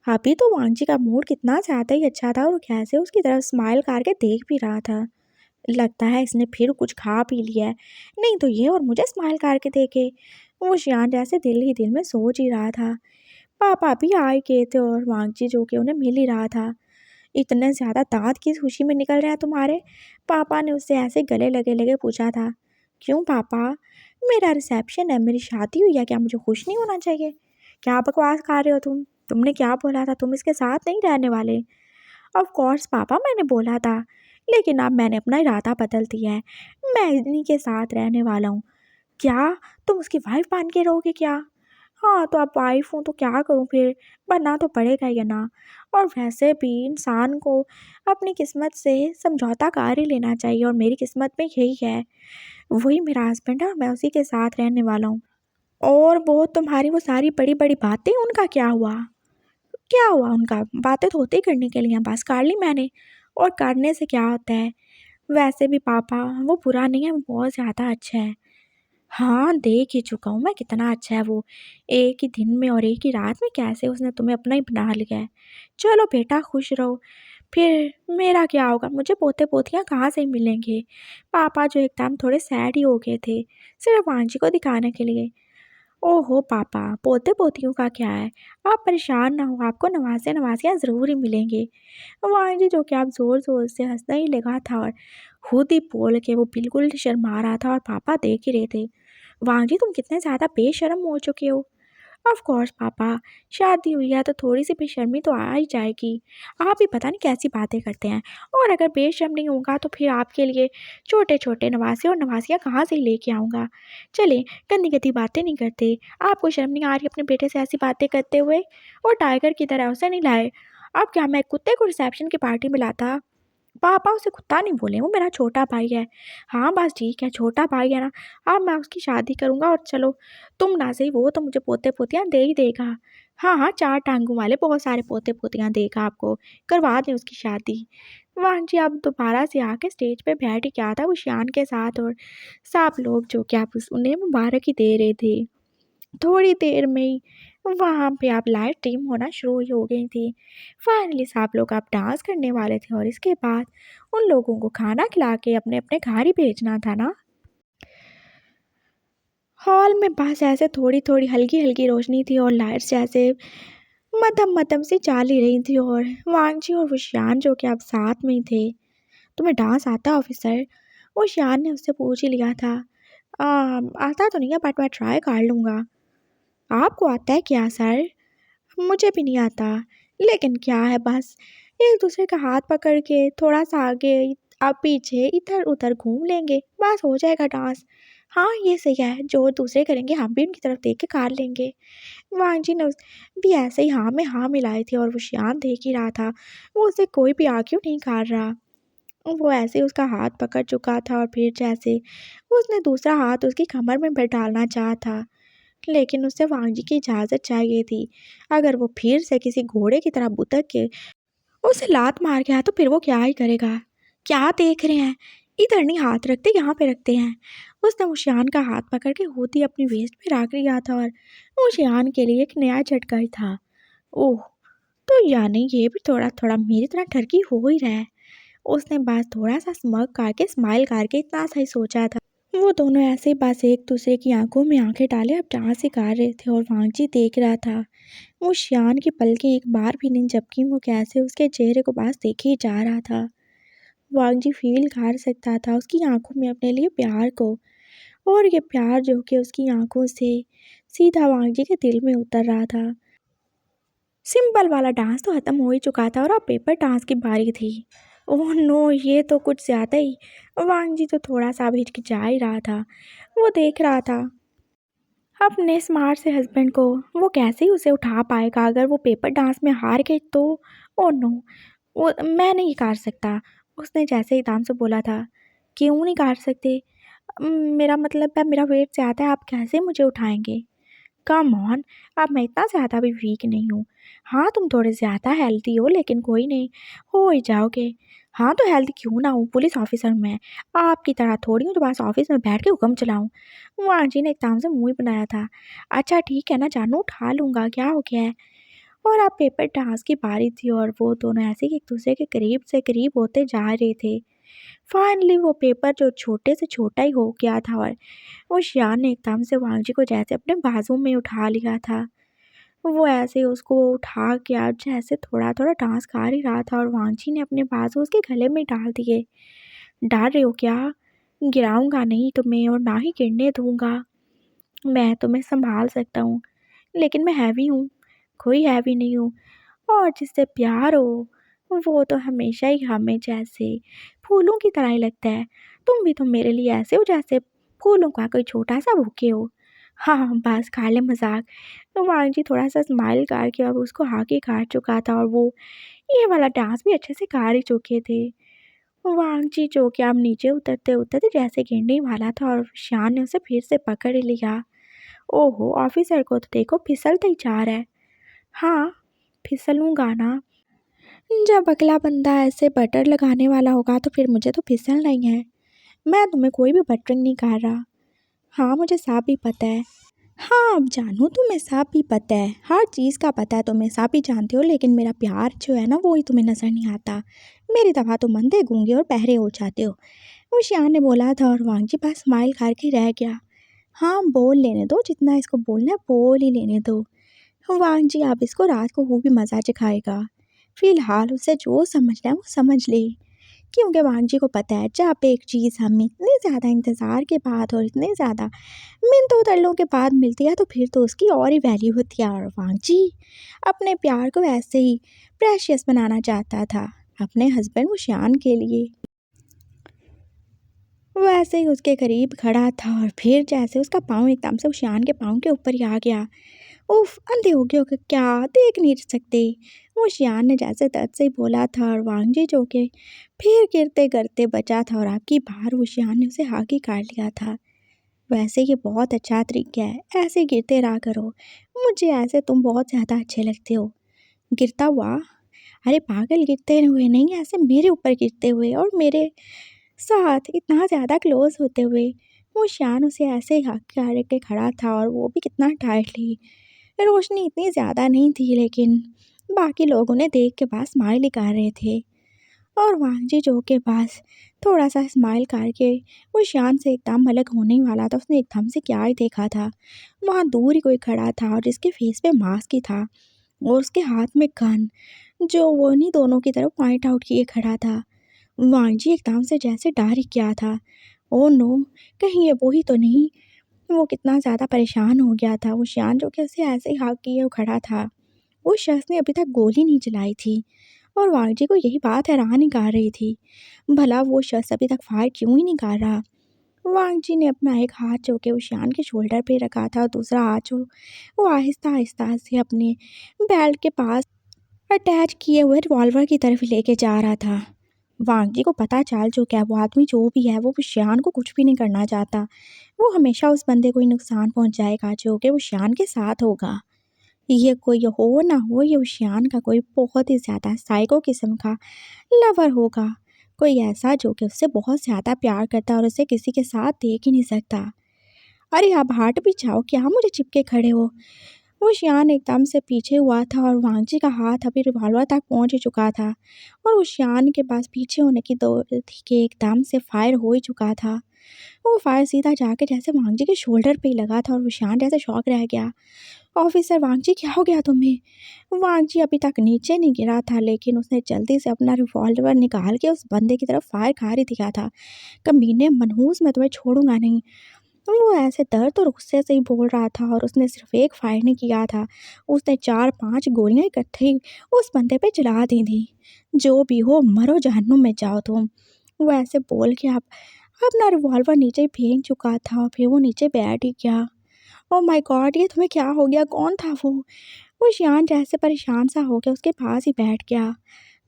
अभी तो वांगजी का मूड कितना ज़्यादा ही अच्छा था और वो कैसे उसकी तरफ स्माइल करके देख भी रहा था। लगता है इसने फिर कुछ खा पी लिया है, नहीं तो ये और मुझे स्माइल करके देखे। वो शियान जैसे दिल ही दिल में सोच ही रहा था। पापा भी आ ही गए थे और वांगजी जो कि उन्हें मिल ही रहा था। इतने ज़्यादा दांत किस खुशी में निकल रहे हैं तुम्हारे? पापा ने उससे ऐसे गले लगे लगे पूछा था। क्यों पापा? मेरा रिसेप्शन है, मेरी शादी हुई है, क्या मुझे खुश नहीं होना चाहिए? क्या बकवास कर रहे हो तुम? तुमने क्या बोला था? तुम इसके साथ नहीं रहने वाले? ऑफ कोर्स पापा, मैंने बोला था, लेकिन अब मैंने अपना इरादा बदल दिया है। मैं इन्हीं के साथ रहने वाला हूँ। क्या? तुम उसकी वाइफ बन के रहोगे क्या? हाँ, तो अब वाइफ हूँ तो क्या करूँ फिर? बनना तो पड़ेगा ही है ना। और वैसे भी इंसान को अपनी किस्मत से समझौता कर ही लेना चाहिए, और मेरी किस्मत में यही है। वही मेरा हस्बैंड है और मैं उसी के साथ रहने वाला हूँ। और वो तुम्हारी वो सारी बड़ी बड़ी बातें, उनका क्या हुआ? क्या हुआ उनका? बातें तो होती ही करने के लिए हैं, बस कर ली मैंने। और करने से क्या होता है? वैसे भी पापा वो बुरा नहीं है, वो बहुत ज़्यादा अच्छा है। हाँ, देख ही चुका हूँ मैं कितना अच्छा है वो। एक ही दिन में और एक ही रात में कैसे उसने तुम्हें अपना ही बना लिया है। चलो बेटा खुश रहो। फिर मेरा क्या होगा? मुझे पोते-पोतियाँ कहाँ से मिलेंगे? पापा जो एकदम थोड़े सैड ही हो गए थे, सिर्फ़ आंजी को दिखाने के लिए। ओहो पापा, पोते-पोतियों का क्या है? आप परेशान ना हो, आपको नवासे-नवासियाँ ज़रूर ही मिलेंगे। वांजी जो कि अब ज़ोर-ज़ोर से हँसने ही लगा था और खुद ही बोल के वो बिल्कुल शर्मा रहा था और पापा देख ही रहे थे। वांजी तुम कितने ज़्यादा बेशर्म हो चुके हो। ऑफ कोर्स पापा, शादी हुई है तो थोड़ी सी बेशर्मी तो आ ही जाएगी। आप ही पता नहीं कैसी बातें करते हैं। और अगर बेशर्म नहीं होगा तो फिर आपके लिए छोटे छोटे नवासे और नवासियाँ कहाँ से लेके आऊँगा? चलिए, गंदी गंदी बातें नहीं करते। आपको शर्म नहीं आ रही अपने बेटे से ऐसी बातें करते हुए? और टाइगर की तरह उसे नहीं लाए। अब क्या मैं कुत्ते को रिसेप्शन की पार्टी में लाता? पापा उसे कुत्ता नहीं बोले, वो मेरा छोटा भाई है। हाँ, बस ठीक है, छोटा भाई है ना। अब मैं उसकी शादी करूँगा और चलो, तुम ना सही वो तो मुझे पोते-पोतियाँ दे ही देगा। हाँ, हाँ, 4 टाँगों वाले बहुत सारे पोते-पोतियाँ देगा आपको, करवा दें उसकी शादी। वाह जी, अब दोबारा से आके स्टेज पे बैठ ही गया था वो शियान के साथ, और सब लोग जो कि अब उन्हें मुबारक ही दे रहे थे। थोड़ी देर में ही वहाँ पे अब लाइव स्ट्रीम होना शुरू ही हो गई थी। फाइनली सब लोग अब डांस करने वाले थे और इसके बाद उन लोगों को खाना खिला के अपने-अपने घर ही भेजना था ना। हॉल में बस ऐसे थोड़ी-थोड़ी हल्की-हल्की रोशनी थी और लाइट्स जैसे मद्धम-मद्धम सी चाल ही रही थी, और वांगजी और वुशियान जो कि अब साथ में ही थे। तुम्हें डांस आता है ऑफिसर? वुशियान ने उससे पूछ ही लिया था। आता तो नहीं है बट मैं ट्राई कर लूँगा। आपको आता है क्या सर? मुझे भी नहीं आता, लेकिन क्या है बस एक दूसरे का हाथ पकड़ के थोड़ा-सा आगे अब पीछे इधर-उधर घूम लेंगे, बस हो जाएगा डांस। हाँ, ये सही है, जो दूसरे करेंगे हम भी उनकी तरफ देख के कर लेंगे। वांजी ने भी ऐसे ही हाँ में हाँ मिलाई थी और वो शियान देख ही रहा था, वो उससे कोई भी आर्ग्यू नहीं कर रहा। वो ऐसे ही उसका हाथ पकड़ चुका था और फिर जैसे उसने दूसरा हाथ उसकी कमर में डालना चाहा था, लेकिन उसे वांजी की इजाज़त चाहिए थी। अगर वो फिर से किसी घोड़े की तरह बुतक के उसे लात मार गया तो फिर वो क्या ही करेगा? क्या देख रहे हैं? इधर नहीं हाथ रखते, यहाँ पे रखते हैं। उसने मुशियान का हाथ पकड़ के खुद ही अपनी वेस्ट पे रख लिया था और मुशियान के लिए एक नया झटका ही था। ओह! तो यानी ये भी थोड़ा-थोड़ा मेरी तरह ठरकी हो ही रहा है। उसने बस थोड़ा-सा स्mirk करके स्माइल करके इतना सा ही सोचा था। वो दोनों ऐसे ही बस एक दूसरे की आंखों में आंखें डाले अब डांस ही कर रहे थे और वांगजी देख रहा था। वो शियान की पलकें एक बार भी नहीं झपकी, वो कैसे उसके चेहरे को बस देखे ही जा रहा था। वांगजी फील कर सकता था उसकी आंखों में अपने लिए प्यार को, और ये प्यार जो कि उसकी आंखों से सीधा वांगजी के दिल में उतर रहा था। सिंपल वाला डांस तो ख़त्म हो ही चुका था और अब पेपर डांस की बारी थी। Oh no! ये तो कुछ ज़्यादा ही। वांगजी तो थोड़ा-सा अब हिचकिचा ही रहा था। वो देख रहा था अपने स्मार्ट से हस्बैंड को, वो कैसे ही उसे उठा पाएगा अगर वो पेपर डांस में हार गए तो? Oh no! वो मैं नहीं कर सकता। उसने जैसे ही एकदम से बोला था। क्यों नहीं कर सकते? मेरा मतलब है मेरा वेट ज़्यादा है, आप कैसे मुझे उठाएँगे? कम ऑन, अब मैं इतना ज़्यादा भी वीक नहीं हूँ। हाँ, तुम थोड़े ज़्यादा हेल्दी हो लेकिन कोई नहीं, हो ही जाओगे। हाँ, तो हेल्दी क्यों ना हूँ, पुलिस ऑफ़िसर हूँ मैं। आपकी तरह थोड़ी हूँ जो बस ऑफ़िस में बैठ के हुक्म चलाऊँ। वो आंटी ने एकदम से मुँह ही बनाया था। अच्छा ठीक है ना जानू, उठा लूँगा, क्या हो गया है? और अब पेपर डांस की बारी थी और वो दोनों ऐसे ही एक दूसरे के करीब से करीब होते जा रहे थे। फाइनली वो पेपर जो छोटे से छोटा ही हो गया था और वो शियान ने एकदम से वांग जी को जैसे अपने बाजू में उठा लिया था। वो ऐसे ही उसको उठा के आज जैसे थोड़ा-थोड़ा डाँस खा ही रहा था और वांग जी ने अपने बाजू उसके गले में डाल दिए। "डर रहे हो क्या? गिराऊँगा नहीं तुम्हें और ना ही गिरने दूँगा। मैं तुम्हें सँभाल सकता हूँ, लेकिन मैं हैवी हूँ, कोई हैवी नहीं हूँ और जिससे प्यार हो, वो तो हमेशा ही हमें जैसे फूलों की तरह ही लगता है। तुम भी तो मेरे लिए ऐसे हो जैसे फूलों का कोई छोटा-सा बुके हो। हाँ, हाँ, बस खा ले मज़ाक।" तो वांग जी थोड़ा-सा स्माइल करके अब उसको आगे काट चुका था और वो ये वाला डांस भी अच्छे से कर ही चुके थे। वांग जी जो कि अब नीचे उतरते-उतरते जैसे गिरने ही वाला था और शियान ने उसे फिर से पकड़ ही लिया। ओहो! ऑफ़िसर को तो देखो फिसलता ही जा रहा है। हाँ, फिसलूँगा ना। जब अगला बंदा ऐसे बटर लगाने वाला होगा तो फिर मुझे तो फिसलना ही है। मैं तुम्हें कोई भी बटरिंग नहीं कर रहा। हाँ, मुझे सब भी पता है। हाँ, अब जानू तुम्हें सब भी पता है। हर चीज़ का पता है तुम्हें, सब भी जानते हो लेकिन मेरा प्यार जो है ना वो ही तुम्हें नज़र नहीं आता। मेरी दफ़ा तुम अंधे गूंगे और बहरे हो जाते हो। वो शियान ने बोला था और वांग जी बस स्माइल करके रह गया। हाँ, बोल लेने दो जितना इसको बोलना है बोल ही लेने दो। वांग जी अब इसको रात को वो भी मज़ा चखाएगा। फिलहाल उसे जो समझना है वो समझ ले। क्योंकि वांग जी को पता है जब एक चीज़ हमें इतने ज़्यादा इंतज़ार के बाद और इतने ज़्यादा मिन्नतों तरलों के बाद मिलती है तो फिर तो उसकी और ही वैल्यू होती है। और वांग जी अपने प्यार को ऐसे ही प्रेशियस बनाना चाहता था अपने हस्बैंड वुशियान के लिए। वो ऐसे ही उसके करीब खड़ा था और फिर जैसे उसका पाँव एकदम से वुशियान के पाँव के ऊपर ही आ गया। उफ, अंधे हो गए हो क्या? देख नहीं सकते? वो शियान ने जैसे दर्द से बोला था और वांग जी जो के फिर गिरते गिरते बचा था और आपकी बार वो शियान ने उसे आगे काट लिया था। वैसे ये बहुत अच्छा तरीका है, ऐसे गिरते रहा करो। मुझे ऐसे तुम बहुत ज़्यादा अच्छे लगते हो। गिरता हुआ? अरे पागल, गिरते हुए नहीं, ऐसे मेरे ऊपर गिरते हुए और मेरे साथ इतना ज़्यादा क्लोज होते हुए। वो शियान उसे ऐसे ही हक के खड़ा था और वो भी कितना टाइटली। रोशनी इतनी ज़्यादा नहीं थी लेकिन बाकी लोग उन्हें देख के पास स्माइल ही कर रहे थे और वांग जी जो के पास थोड़ा सा स्माइल करके वो शान से एकदम अलग होने ही वाला था। उसने एकदम से क्या ही देखा था, वहाँ दूर ही कोई खड़ा था और जिसके फेस पे मास्क ही था और उसके हाथ में गन जो वो नहीं दोनों की तरफ पॉइंट आउट किए खड़ा था। वांग जी एकदम से जैसे डर ही गया था। ओ नो, कहीं ये वो ही तो नहीं। वो कितना ज़्यादा परेशान हो गया था। वो शियान जो कि उसे ऐसे ही हाँक किए वो खड़ा था। उस शख्स ने अभी तक गोली नहीं चलाई थी और वांग जी को यही बात हैरान ही कर रही थी। भला वो शख्स अभी तक फायर क्यों ही नहीं कर रहा? वांग जी ने अपना एक हाथ जो कि वो शियान के शोल्डर पे रखा था और दूसरा हाथ जो वो आहिस्ता-आहिस्ता से अपने बेल्ट के पास अटैच किए हुए रिवॉल्वर की तरफ लेके जा रहा था। वांग जी को पता चल चुका है वो आदमी जो भी है वो शियान को कुछ भी नहीं करना चाहता। वो हमेशा उस बंदे को ही नुकसान पहुंचाएगा जो कि वो शियान के साथ होगा। ये कोई हो ना हो, ये शियान का कोई बहुत ही ज़्यादा साइको किस्म का लवर होगा। कोई ऐसा जो कि उससे बहुत ज़्यादा प्यार करता है और उसे किसी के साथ देख ही नहीं सकता। अरे आप हट भी जाओ, क्या मुझे चिपके खड़े हो? वो शियान एकदम से पीछे हुआ था और वांग जी का हाथ अभी रिवॉल्वर तक पहुंच ही चुका था और उस शियान के पास पीछे होने की दौड़ थी कि एकदम से फायर हो ही चुका था। वो फायर सीधा जाके जैसे वांग जी के शोल्डर पे ही लगा था और वो शियान जैसे शॉक रह गया। ऑफिसर वांग जी, क्या हो गया तुम्हें? वांग जी अभी तक नीचे नहीं गिरा था लेकिन उसने जल्दी से अपना रिवॉल्वर निकाल के उस बंदे की तरफ फायर कर ही दिया था। कमीने मनहूस, मैं तुम्हें छोड़ूंगा नहीं। वो ऐसे दर्द और गुस्से से ही बोल रहा था और उसने सिर्फ एक फायर नहीं किया था, उसने 4-5 गोलियां इकट्ठे ही उस बंदे पे चला दी थी। जो भी हो, मरो जहन्नुम में जाओ तुम। वो ऐसे बोल के आप अपना रिवॉल्वर नीचे फेंक चुका था और फिर वो नीचे बैठ ही गया। Oh my God! ये तुम्हें क्या हो गया? कौन था वो? वो शियान जैसे परेशान सा हो गया उसके पास ही बैठ गया।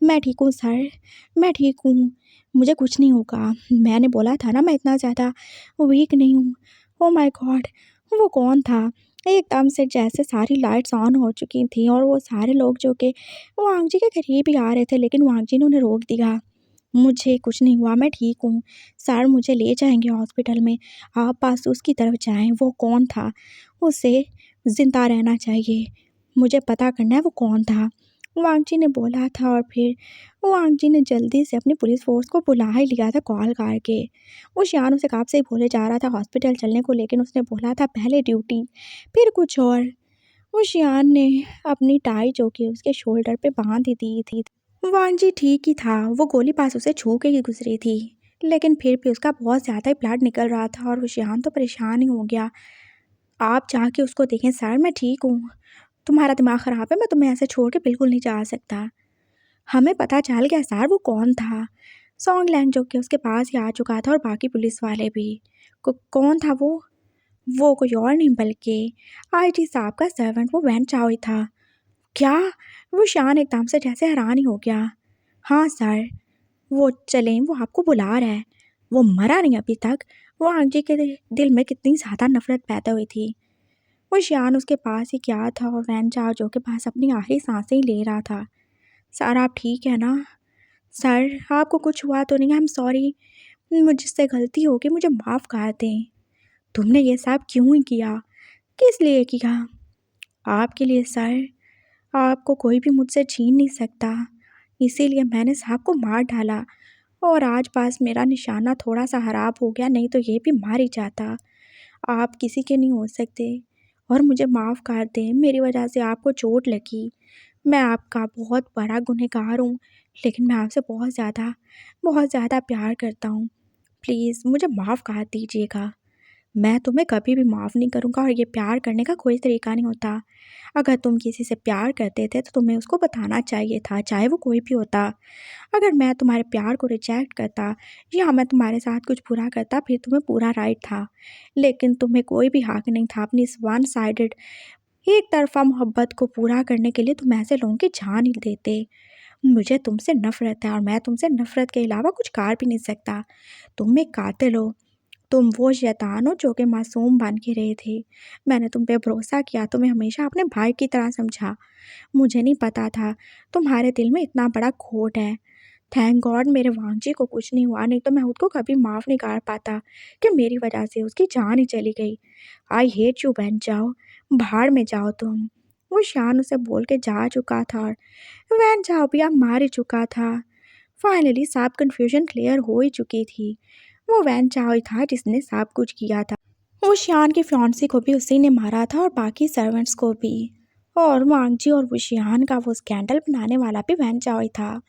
मैं ठीक हूँ सर, मैं ठीक हूँ, मुझे कुछ नहीं होगा। मैंने बोला था ना मैं इतना ज़्यादा वीक नहीं हूँ। Oh my God! वो कौन था? एकदम से जैसे सारी लाइट्स ऑन हो चुकी थी और वो सारे लोग जो कि वांग जी के करीब ही आ रहे थे लेकिन वांग जी ने उन्हें रोक दिया। मुझे कुछ नहीं हुआ, मैं ठीक हूँ। सर मुझे ले जाएँगे हॉस्पिटल में। आप बस उसकी तरफ जाएँ। वो कौन था? उसे ज़िंदा रहना चाहिए। मुझे पता करना है वो कौन था। वांग जी ने बोला था और फिर वांग जी ने जल्दी से अपनी पुलिस फोर्स को बुला ही लिया था कॉल करके। वो शियान उसे कब से ही बोले जा रहा था हॉस्पिटल चलने को, लेकिन उसने बोला था पहले ड्यूटी फिर कुछ और। वो शियान ने अपनी टाई जो कि उसके शोल्डर पे बांध ही दी थी। वांग जी ठीक ही था, वो गोली पास उसे छू के ही गुजरी थी, लेकिन फिर भी उसका बहुत ज़्यादा ही ब्लड निकल रहा था और वो शियान तो परेशान ही हो गया। आप जाके उसको देखें सर, मैं ठीक हूँ, तुम्हारा दिमाग ख़राब है, मैं तुम्हें ऐसे छोड़ के बिल्कुल नहीं जा सकता। हमें पता चल गया सर वो कौन था। सॉन्गलैंड जो कि उसके पास ही आ चुका था और बाकी पुलिस वाले भी। कौन था वो कोई और नहीं बल्कि आईजी साहब का सर्वेंट, वो वैन चाओ ही था। क्या? वो शान एकदम से जैसे हैरान ही हो गया। हाँ सर, वो चलें, वो आपको बुला रहा है। वो मरा नहीं अभी तक। वो आंजी के दिल में कितनी ज़्यादा नफरत पैदा हुई थी। वो शियान उसके पास ही क्या था और वैन चाओ जो के पास अपनी आखिरी सांसें ही ले रहा था। सर आप ठीक है ना? सर आपको कुछ हुआ तो नहीं? आई एम सॉरी, मुझसे गलती हो गई, मुझे माफ़ कर दें। तुमने ये सब क्यों ही किया? किस लिए किया? आपके लिए सर, आपको कोई भी मुझसे छीन नहीं सकता, इसीलिए मैंने साहब को मार डाला और आज पास मेरा निशाना थोड़ा सा ख़राब हो गया, नहीं तो ये भी मार ही जाता। आप किसी के नहीं हो सकते और मुझे माफ़ कर दें, मेरी वजह से आपको चोट लगी। मैं आपका बहुत बड़ा गुनहगार हूँ, लेकिन मैं आपसे बहुत ज़्यादा प्यार करता हूँ। प्लीज़ मुझे माफ़ कर दीजिएगा। मैं तुम्हें कभी भी माफ़ नहीं करूँगा और ये प्यार करने का कोई तरीका नहीं होता। अगर तुम किसी से प्यार करते थे तो तुम्हें उसको बताना चाहिए था, चाहे वो कोई भी होता। अगर मैं तुम्हारे प्यार को रिजेक्ट करता या मैं तुम्हारे साथ कुछ बुरा करता फिर तुम्हें पूरा राइट था, लेकिन तुम्हें कोई भी हक नहीं था अपनी इस वन साइडेड एक तरफ़ा मोहब्बत को पूरा करने के लिए तुम ऐसे लोगों की जान ही देते। मुझे तुमसे नफ़रत है और मैं तुमसे नफ़रत के अलावा कुछ कर भी नहीं सकता। तुम एक कातिल हो, तुम वो शैतान हो जो कि मासूम बन के रहे थे। मैंने तुम पे भरोसा किया, तुम्हें हमेशा अपने भाई की तरह समझा। मुझे नहीं पता था तुम्हारे दिल में इतना बड़ा खोट है। थैंक गॉड मेरे वांगजी को कुछ नहीं हुआ, नहीं तो मैं उसको कभी माफ़ नहीं कर पाता कि मेरी वजह से उसकी जान ही चली गई। आई हेट यू बहन, जाओ भाड़ में जाओ तुम। वो शान उसे बोल के जा चुका था और वैन जाओ भी अब मार ही चुका था। फाइनली सब कन्फ्यूजन क्लियर हो ही चुकी थी। वो वैन चाओ ही था जिसने सब कुछ किया था। वो शियान की फियांसी को भी उसी ने मारा था और बाकी सर्वेंट्स को भी। और वांगजी और वो शियान का वो स्कैंडल बनाने वाला भी वैन चाओ ही था।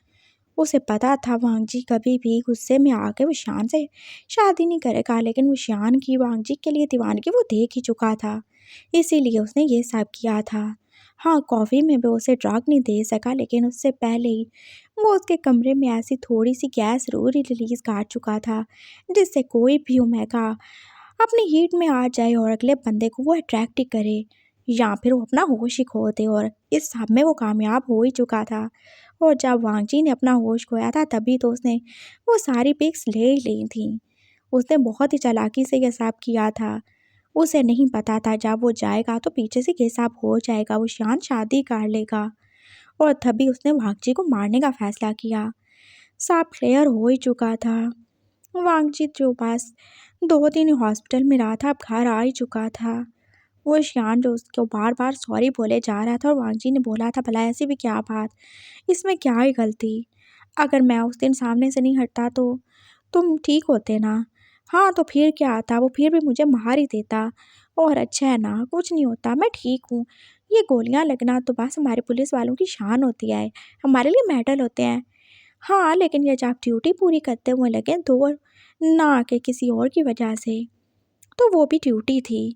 उसे पता था वांगजी कभी भी गुस्से में आके वो शियान से शादी नहीं करेगा, लेकिन वो शियान की वांगजी के लिए दीवानगी वो देख ही चुका था, इसीलिए उसने ये सब किया था। हाँ, कॉफ़ी में भी उसे ड्रग नहीं दे सका, लेकिन उससे पहले ही वो उसके कमरे में ऐसी थोड़ी सी गैस जरूर ही रिलीज़ कर चुका था जिससे कोई भी ओमेगा अपनी हीट में आ जाए और अगले बंदे को वो अट्रैक्ट ही करे या फिर वो अपना होश ही खो दे, और इस सब में वो कामयाब हो ही चुका था। और जब वांगजी ने अपना होश खोया था तभी तो उसने वो सारी पिक्स ले ही ली थी। उसने बहुत ही चालाकी से ये सब किया था। उसे नहीं पता था जब वो जाएगा तो पीछे से ये सब हो जाएगा, वो शान शादी कर लेगा और तभी उसने वांगजी को मारने का फैसला किया। सब क्लियर हो ही चुका था। वांगजी जो बस 2 दिन हॉस्पिटल में रहा था, अब घर आ ही चुका था। वो शियान जो उसको बार बार सॉरी बोले जा रहा था और वांगजी ने बोला था भला ऐसी भी क्या बात, इसमें क्या ही गलती, अगर मैं उस दिन सामने से नहीं हटता तो तुम ठीक होते ना। हाँ तो फिर क्या आता, वो फिर भी मुझे मार ही देता। और अच्छा है ना, कुछ नहीं होता, मैं ठीक हूँ। ये गोलियां लगना तो बस हमारे पुलिस वालों की शान होती है, हमारे लिए मेडल होते हैं। हाँ लेकिन ये जब ड्यूटी पूरी करते हुए लगे तो ना कि किसी और की वजह से, तो वो भी ड्यूटी थी।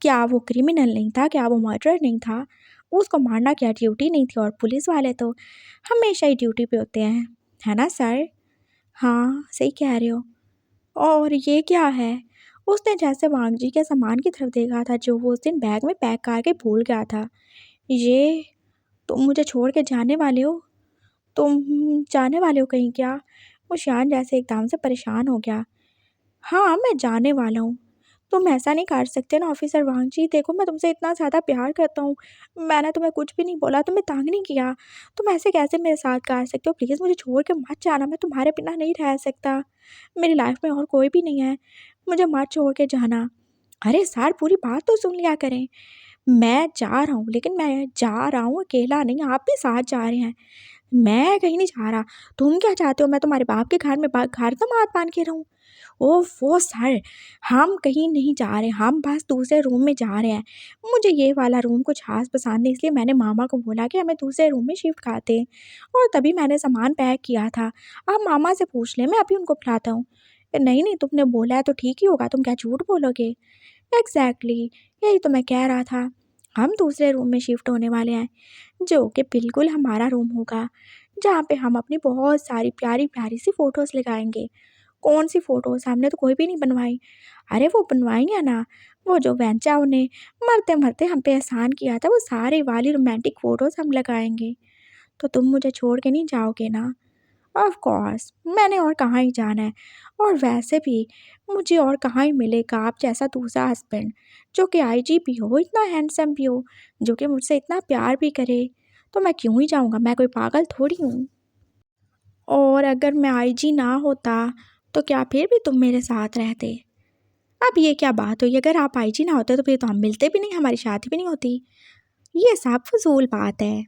क्या वो क्रिमिनल नहीं था? क्या वो मर्डर नहीं था? उसको मारना क्या ड्यूटी नहीं थी? और पुलिस वाले तो हमेशा ही ड्यूटी पे होते हैं, है ना सर? हाँ सही कह रहे हो। और ये क्या है? उसने जैसे वांगजी के सामान की तरफ देखा था जो वो उस दिन बैग में पैक करके भूल गया था। ये, तुम मुझे छोड़ के जाने वाले हो? तुम जाने वाले हो कहीं क्या? वो शान जैसे एकदम से परेशान हो गया। हाँ मैं जाने वाला हूँ। तुम ऐसा नहीं कर सकते ना ऑफिसर वांगजी, देखो मैं तुमसे इतना ज़्यादा प्यार करता हूँ, मैंने तुम्हें कुछ भी नहीं बोला, तुम्हें तंग नहीं किया, तुम ऐसे कैसे मेरे साथ कर सकते हो? प्लीज़ मुझे छोड़ के मत जाना, मैं तुम्हारे बिना नहीं रह सकता, मेरी लाइफ में और कोई भी नहीं है, मुझे मत छोड़ के जाना। अरे सर पूरी बात तो सुन लिया करें, मैं जा रहा हूँ, लेकिन मैं जा रहा हूँ अकेला नहीं, आप भी साथ जा रहे हैं। मैं कहीं नहीं जा रहा। तुम क्या चाहते हो मैं तुम्हारे बाप के घर में घर तो हाथ बांध के रहूँ? ओफ़ो सर, हम कहीं नहीं जा रहे, हम बस दूसरे रूम में जा रहे हैं। मुझे ये वाला रूम कुछ ख़ास पसंद नहीं, इसलिए मैंने मामा को बोला कि हमें दूसरे रूम में शिफ्ट कराते हैं, और तभी मैंने सामान पैक किया था। आप मामा से पूछ लें, मैं अभी उनको बुलाता हूँ। नहीं, नहीं, तुमने बोला है तो ठीक ही होगा, तुम क्या झूठ बोलोगे? एग्ज़ैक्टली, यही तो मैं कह रहा था। हम दूसरे रूम में शिफ्ट होने वाले हैं, जो कि बिल्कुल हमारा रूम होगा, जहाँ पे हम अपनी बहुत सारी प्यारी-प्यारी सी फ़ोटोज़ लगाएँगे। कौन-सी फ़ोटोज़? हमने तो कोई भी नहीं बनवाई। अरे वो बनवाई है ना, वो जो वेंचा ने मरते-मरते हम पे एहसान किया था, वो सारी वाली रोमांटिक फ़ोटोज़ हम लगाएँगे। तो तुम मुझे छोड़ के नहीं जाओगे ना? ऑफ़ कोर्स, मैंने और कहाँ ही जाना है, और वैसे भी मुझे और कहाँ ही मिलेगा आप जैसा दूसरा हस्बैंड, जो कि आईजी भी हो, इतना हैंडसम भी हो, जो कि मुझसे इतना प्यार भी करे। तो मैं क्यों ही जाऊँगा, मैं कोई पागल थोड़ी हूँ। और अगर मैं आईजी ना होता, तो क्या फिर भी तुम मेरे साथ रहते? अब ये क्या बात हुई, अगर आप आईजी ना होते तो फिर तो हम मिलते भी नहीं, हमारी शादी भी नहीं होती। ये सब फ़िज़ूल बात है,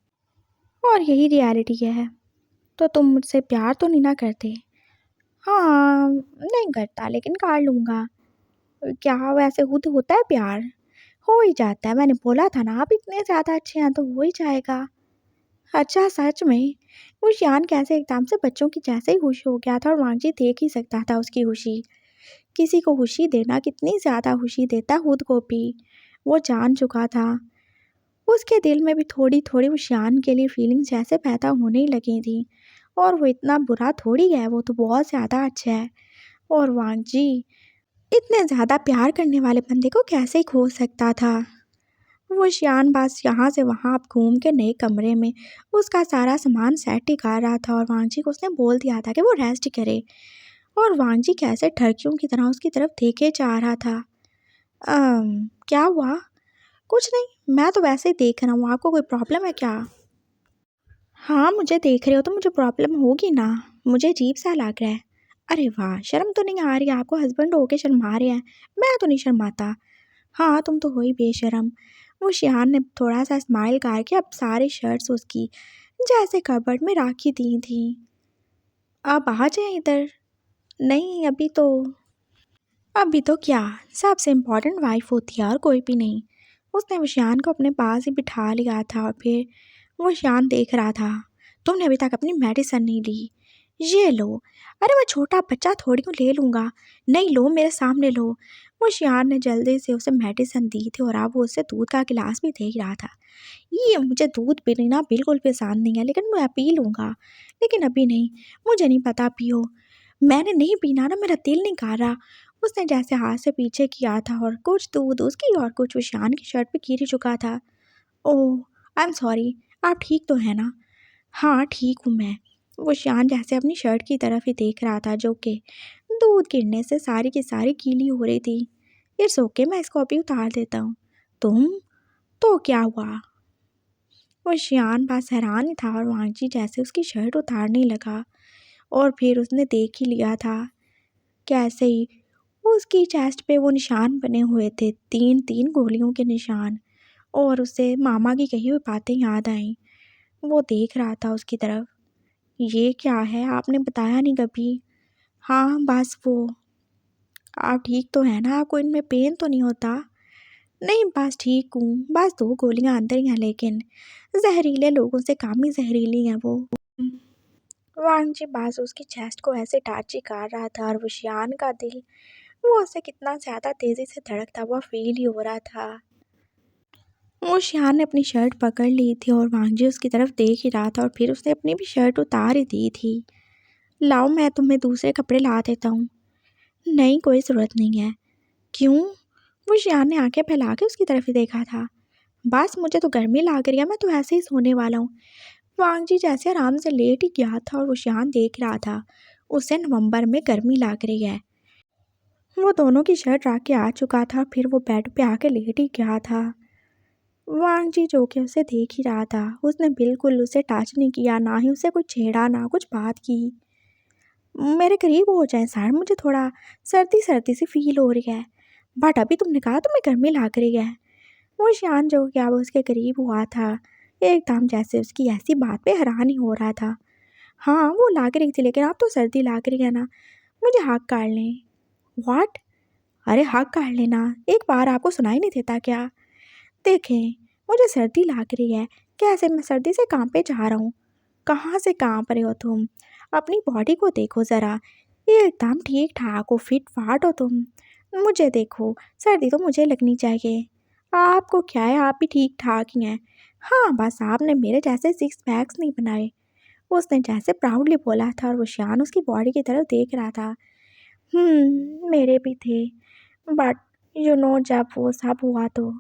और यही रियलिटी है। तो तुम मुझसे प्यार तो नहीं ना करते? हाँ, नहीं करता, लेकिन कर लूँगा। क्या वैसे खुद होता है प्यार? हो ही जाता है, मैंने बोला था ना, आप इतने ज़्यादा अच्छे हैं तो हो ही जाएगा। अच्छा सच में? वो शान कैसे एकदम से बच्चों की जैसे ही खुश हो गया था, और वांगजी देख ही सकता था उसकी खुशी। किसी को खुशी देना कितनी ज़्यादा खुशी देता खुद को भी, वो जान चुका था। उसके दिल में भी थोड़ी-थोड़ी उस शान के लिए फीलिंग्स जैसे पैदा होने ही लगी थी, और वो इतना बुरा थोड़ी है, वो तो बहुत ज़्यादा अच्छा है। और वांगजी इतने ज़्यादा प्यार करने वाले बंदे को कैसे ही खो सकता था? वो शियान बस यहाँ से वहाँ अब घूम के नए कमरे में उसका सारा सामान सेट ही कर रहा था, और वांगजी को उसने बोल दिया था कि वो रेस्ट करे। और वांगजी कैसे ठरकियों की तरह उसकी तरफ देखे जा रहा था। क्या हुआ? कुछ नहीं, मैं तो वैसे ही देख रहा हूँ, आपको कोई प्रॉब्लम है क्या? हाँ, मुझे देख रहे हो तो मुझे प्रॉब्लम होगी ना, मुझे अजीब सा लग रहा है। अरे वाह, शर्म तो नहीं आ रही आपको? हस्बैंड होके शर्मा रहे हैं, मैं तो नहीं शर्माता। हाँ, तुम तो हो ही बेशर्म। वो शिहान ने थोड़ा-सा स्माइल करके अब सारी शर्ट्स उसकी जैसे कबर्ड में रखी दी थी। आप आ जाएँ इधर। नहीं, अभी तो क्या, सबसे इम्पोर्टेंट वाइफ़ होती है और कोई भी नहीं। उसने वो शियान को अपने पास ही बिठा लिया था, और फिर वो शियान देख रहा था। तुमने अभी तक अपनी मेडिसिन नहीं ली। ये लो। अरे मैं छोटा बच्चा थोड़ी हूँ, ले लूँगा। नहीं, लो, मेरे सामने लो। वो शियान ने जल्दी से उसे मेडिसिन दी थी, और अब वो उसे दूध का गिलास भी दे ही रहा था। ये मुझे दूध पीना बिल्कुल पसंद नहीं है, लेकिन मैं पी लूँगा। लेकिन अभी नहीं, मुझे नहीं पता पियो। मैंने नहीं पीना ना, मेरा दिल नहीं कर रहा। उसने जैसे हाथ से पीछे किया था, और कुछ दूध उसकी और कुछ उशान की शर्ट पे गिर चुका था। ओह! आई एम सॉरी, आप ठीक तो हैं ना? हाँ, ठीक हूँ मैं। वो शान जैसे अपनी शर्ट की तरफ ही देख रहा था, जो कि दूध गिरने से सारी की सारी गीली हो रही थी। इट्स ओके, मैं इसको अभी उतार देता हूँ। तुम? तो क्या हुआ? वो शियान बस हैरान ही था, और वांगजी जैसे उसकी शर्ट उतारने लगा, और फिर उसने देख ही लिया था कैसे ही उसकी चेस्ट पे वो निशान बने हुए थे, 3-3 गोलियों के निशान। और उसे मामा की कही हुई बातें याद आईं। वो देख रहा था उसकी तरफ। ये क्या है, आपने बताया नहीं कभी? हाँ, बस वो। आप ठीक तो हैं ना? आपको इनमें पेन तो नहीं होता? नहीं, बस ठीक हूँ। बस 2 गोलियाँ अंदर ही हैं, लेकिन जहरीले लोगों से कम ही जहरीली हैं वो। वांगजी बस उसकी चेस्ट को ऐसे टच ही कर रहा था, और वो शियान का दिल, वो उसे कितना ज़्यादा तेज़ी से धड़कता हुआ फ़ील ही हो रहा था। वो शियान ने अपनी शर्ट पकड़ ली थी, और वांगजी उसकी तरफ देख ही रहा था, और फिर उसने अपनी भी शर्ट उतार ही दी थी। लाओ, मैं तुम्हें दूसरे कपड़े ला देता हूँ। नहीं, कोई ज़रूरत नहीं है। क्यों? वो शियान ने आंखें फैला के उसकी तरफ ही देखा था। बस मुझे तो गर्मी लग रही है, मैं तो ऐसे ही सोने वाला हूँ। वांगजी जैसे आराम से लेट ही गया था, और वो शियान देख रहा था उसे नवंबर में गर्मी लग रही है। वो दोनों की शर्ट रख के आ चुका था, फिर वो बेड पे आके लेट ही गया था। वांगजी जो कि उसे देख ही रहा था, उसने बिल्कुल उसे टच नहीं किया, ना ही उसे कुछ छेड़ा, ना कुछ बात की। मेरे करीब हो जाए सर, मुझे थोड़ा सर्दी सर्दी सी फील हो रही है। बट अभी तुमने कहा तुम्हें गर्मी लग रही है। वो शान जो कि अब उसके करीब हुआ था, एकदम जैसे उसकी ऐसी बात पे हैरान ही हो रहा था। हाँ, वो लाग रही थी, लेकिन अब तो सर्दी लाग रही है ना, मुझे हक काट लें। व्हाट? अरे हक काट लेना, एक बार आपको सुनाई नहीं देता क्या? देखें, मुझे सर्दी लग रही है। कैसे मैं सर्दी से काम पे जा रहा हूँ? कहाँ से काँप रहे हो तुम? अपनी बॉडी को देखो ज़रा, ये एकदम ठीक ठाक हो, फिट फाट हो तुम। मुझे देखो, सर्दी तो मुझे लगनी चाहिए। आपको क्या है, आप भी ठीक ठाक ही हैं। हाँ, बस आपने मेरे जैसे सिक्स पैक्स नहीं बनाए। उसने जैसे प्राउडली बोला था और वो शान उसकी बॉडी की तरफ देख रहा था। मेरे भी थे, बट जब वो सब हुआ तो।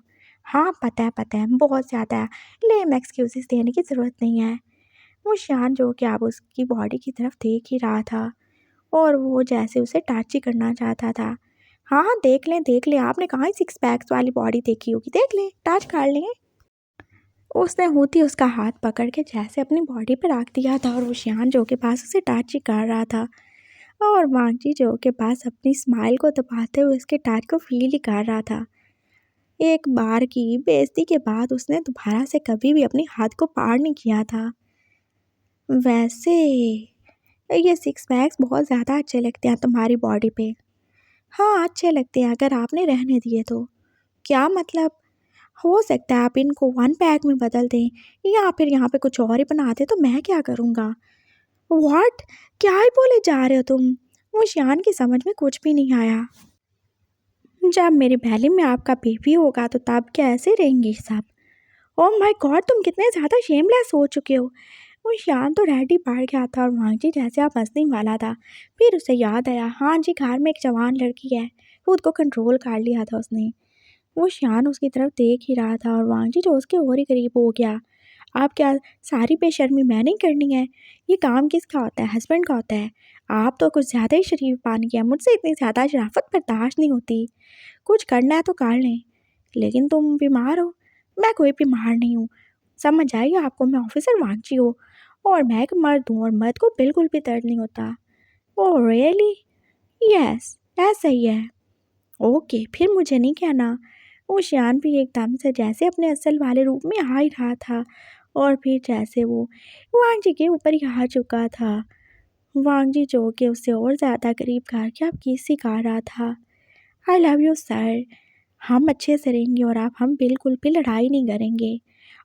हाँ, पता है, बहुत ज़्यादा है। लेम एक्सक्यूज़ेस देने की ज़रूरत नहीं है। वो शान जो कि अब उसकी बॉडी की तरफ देख ही रहा था और वो जैसे उसे टच ही करना चाहता था। हाँ, हाँ, देख लें, आपने कहाँ ही सिक्स पैक्स वाली बॉडी देखी होगी, देख लें, टच कर लें। उसने होती उसका हाथ पकड़ के जैसे अपनी बॉडी पर रख दिया था और वो शान जो के पास उसे टच ही कर रहा था और वांगजी जो के पास अपनी स्माइल को दबाते हुए उसके टच को फील ही कर रहा था। एक बार की बेइज्जती के बाद उसने दोबारा से कभी भी अपने हाथ को पार नहीं किया था। वैसे ये सिक्स पैक्स बहुत ज़्यादा अच्छे लगते हैं तुम्हारी बॉडी पे। हाँ, अच्छे लगते हैं अगर आपने रहने दिए तो। क्या मतलब? हो सकता है आप इनको वन पैक में बदल दें या फिर यहाँ पे कुछ और ही बना दें, तो मैं क्या करूँगा? व्हाट? क्या ही बोले जा रहे हो तुम? वो शान की समझ में कुछ भी नहीं आया। जब मेरी बैली में आपका बेबी होगा तो तब कैसे रहेंगे सब? ओह माय गॉड, तुम कितने ज़्यादा शेमलेस हो चुके हो। वो शान तो रेडी पड़ गया था और वांगजी जैसे आप हंसने वाला था। फिर उसे याद आया, हाँ जी, घर में एक जवान लड़की है। खुद को कंट्रोल कर लिया था उसने। वो शान उसकी तरफ देख ही रहा था और वांगजी जो उसके और ही करीब हो गया। आप क्या सारी बेशर्मी मैं नहीं करनी है? ये काम किसका होता है? हस्बैंड का होता है। आप तो कुछ ज़्यादा ही शरीफ बन गया, मुझसे इतनी ज़्यादा शराफत बर्दाश्त नहीं होती। कुछ करना है तो कर लें। लेकिन तुम बीमार हो? मैं कोई बीमार नहीं हूँ। समझ आई आपको, मैं ऑफिसर वांगची हूँ और मैं एक मर्द हूँ और मर्द को बिल्कुल भी दर्द नहीं होता। Oh really? यस, ऐसा ही है। ओके, फिर मुझे नहीं कहना। वो शान भी एकदम से जैसे अपने असल वाले रूप में आ ही रहा था और फिर जैसे वो वांगजी के ऊपर ही आ चुका था। वांगजी जो कि उससे और ज़्यादा करीब करके अब किसी का रहा था। आई लव यू सर, हम अच्छे से रहेंगे और आप हम बिल्कुल भी लड़ाई नहीं करेंगे।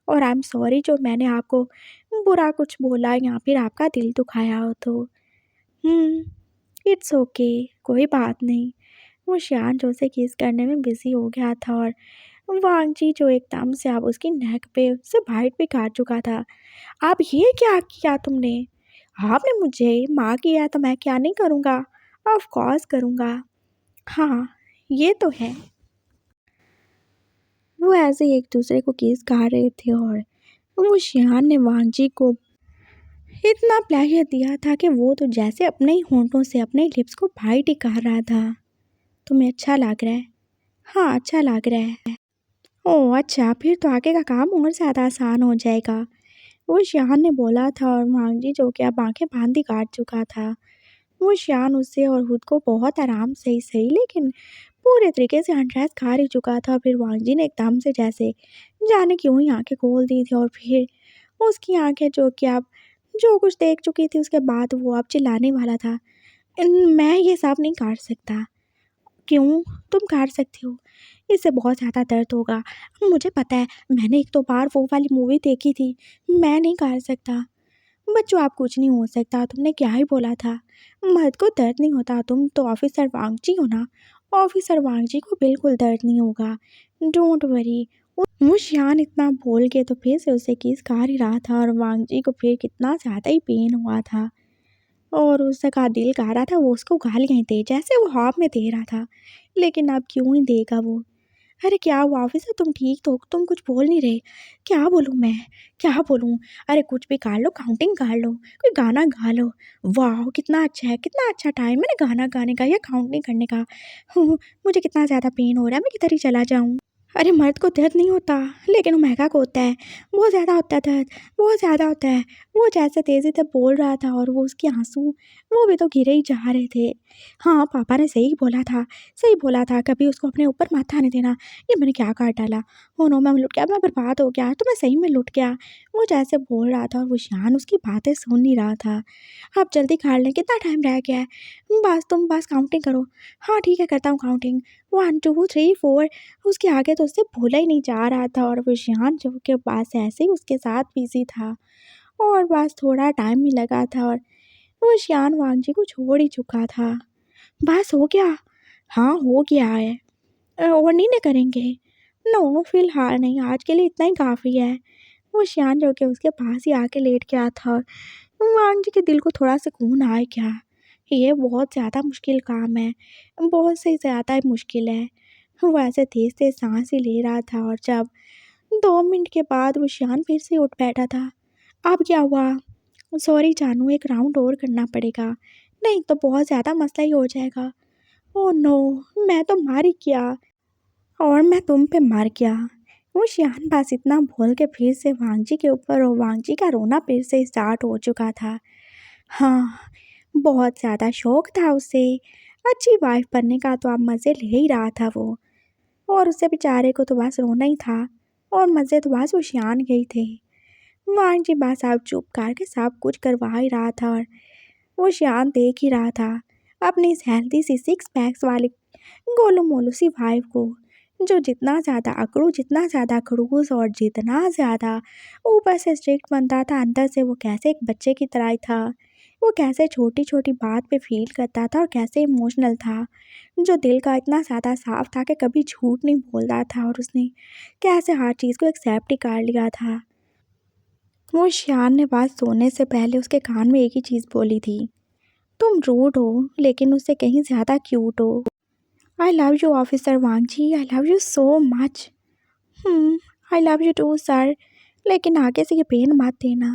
और आई एम सॉरी जो मैंने आपको बुरा कुछ बोला या फिर आपका दिल दुखाया हो तो। इट्स ओके, कोई बात नहीं। वो शान जो से किस करने में बिज़ी हो गया था और वांगजी जो एकदम से अब उसकी नेक पे उससे बाइट भी काट चुका था। अब ये क्या किया तुमने? आपने मुझे माँ किया तो मैं क्या नहीं करूँगा? ऑफ कोर्स करूँगा। हाँ, ये तो है। वो ऐसे ही एक दूसरे को किस कर रहे थे और वो शियान ने वांगजी को इतना प्लेजर दिया था कि वो तो जैसे अपने ही होंठों से अपने लिप्स को बाइट ही कर रहा था। तुम्हें अच्छा लग रहा है? हाँ, अच्छा लग रहा है। ओह अच्छा, फिर तो आगे का काम और ज़्यादा आसान हो जाएगा। वो शियान ने बोला था और वांगजी जो कि अब आंखें बांध ही काट चुका था। वो शियान उससे और खुद को बहुत आराम से ही सही लेकिन पूरे तरीके से अनड्रेस कर ही चुका था। फिर वांगजी ने एकदम से जैसे जाने क्यों ही आंखें खोल दी थी और फिर उसकी आंखें जो कि अब जो कुछ देख चुकी थी उसके बाद वो अब चिल्लाने वाला था। मैं ये सब नहीं कर सकता। क्यों? तुम कर सकती हो, इससे बहुत ज़्यादा दर्द होगा। मुझे पता है, मैंने एक दो बार वो वाली मूवी देखी थी। मैं नहीं कर सकता। बच्चों, आप कुछ नहीं हो सकता, तुमने क्या ही बोला था? मर्द को दर्द नहीं होता, तुम तो ऑफिसर वांगची हो ना। ऑफिसर वांगची को बिल्कुल दर्द नहीं होगा, डोंट वरी। वो शान इतना बोल के तो फिर से उसे किस कर ही रहा था और वांगजी को फिर कितना ज़्यादा ही पेन हुआ था और उसका दिल कह रहा था वो उसको गालियाँ ही दे जैसे वो ख्वाब में दे रहा था। लेकिन अब क्यों ही देगा वो? अरे क्या हुआ ऑफिसर, तुम ठीक तो हो? तुम कुछ बोल नहीं रहे। क्या बोलूँ मैं? क्या बोलूँ? अरे कुछ भी कर लो, काउंटिंग कर लो, कोई गाना गा लो। वाह, कितना अच्छा है, कितना अच्छा टाइम है ना गाना गाने का या काउंटिंग करने का। मुझे कितना ज़्यादा पेन हो रहा है, मैं किधर ही चला जाऊँ। अरे मर्द को दर्द नहीं होता, लेकिन ओमेगा को होता है। बहुत ज़्यादा होता है दर्द, बहुत ज़्यादा होता है। वो जैसे तेज़ी से बोल रहा था और वो उसके आँसू वो भी तो गिरे ही जा रहे थे। हाँ, पापा ने सही बोला था, कभी उसको अपने ऊपर मत आने देना। ये मैंने क्या काट डाला? Oh no! मैं लुट गया, मैं बर्बाद हो गया, तो मैं सही में लुट गया। वो जैसे बोल रहा था और वो शान उसकी बातें सुन नहीं रहा था। आप जल्दी काट लें, कितना टाइम रह गया है? तुम बस काउंटिंग करो। हाँ, ठीक है, करता हूँ काउंटिंग। 1, 2, 3, 4। उसके आगे तो उससे बोला ही नहीं जा रहा था और वो शान जो के पास ऐसे ही उसके साथ बिज़ी था। और बस थोड़ा टाइम ही लगा था और वो शियान वांगजी को छोड़ ही चुका था। बस हो गया? हाँ, हो गया है। और नहीं ना करेंगे? नो, फिलहाल नहीं, आज के लिए इतना ही काफ़ी है। वो शियान जो कि उसके पास ही आके लेट गया था और वांगजी के दिल को थोड़ा सुकून आया क्या? ये बहुत ज़्यादा मुश्किल काम है, बहुत से ज़्यादा मुश्किल है। वो ऐसे तेज़-तेज़ साँस ही ले रहा था और जब 2 मिनट के बाद वो शियान फिर से उठ बैठा था। अब क्या हुआ? सॉरी जानू, एक राउंड और करना पड़ेगा। नहीं तो बहुत ज़्यादा मसला ही हो जाएगा। Oh no! मैं तो मर ही गया और मैं तुम पे मर गया। वो शियान बस इतना बोल के फिर से वांगजी के ऊपर और वांगजी का रोना फिर से स्टार्ट हो चुका था। हाँ, बहुत ज़्यादा शौक था उसे। अच्छी वाइफ़ बनने का तो अब मज़े ले ही रहा था वो। और उसे बेचारे को तो बस रोना ही था और मज़े तो बस वो शियान के ही थे। मान जी बस अब चुप करके सब कुछ करवा ही रहा था और वो शांत देख ही रहा था अपनी इस हेल्दी सी सिक्स पैक्स वाली गोलू मोलू सी वाइफ को, जो जितना ज़्यादा खड़ूस और जितना ज़्यादा ऊपर से स्ट्रिक्ट बनता था, अंदर से वो कैसे एक बच्चे की तरह ही था। वो कैसे छोटी छोटी बात पे फील करता था और कैसे इमोशनल था, जो दिल का इतना ज़्यादा साफ था कि कभी झूठ नहीं बोलता था और उसने कैसे हर चीज़ को एक्सेप्ट ही कर लिया था। वो शियान ने बात सोने से पहले उसके कान में एक ही चीज़ बोली थी, तुम रूड हो लेकिन उससे कहीं ज़्यादा क्यूट हो। आई लव यू ऑफिसर वांगजी, I love you so much. I love you too sir, लेकिन आगे से ये पेन मत देना।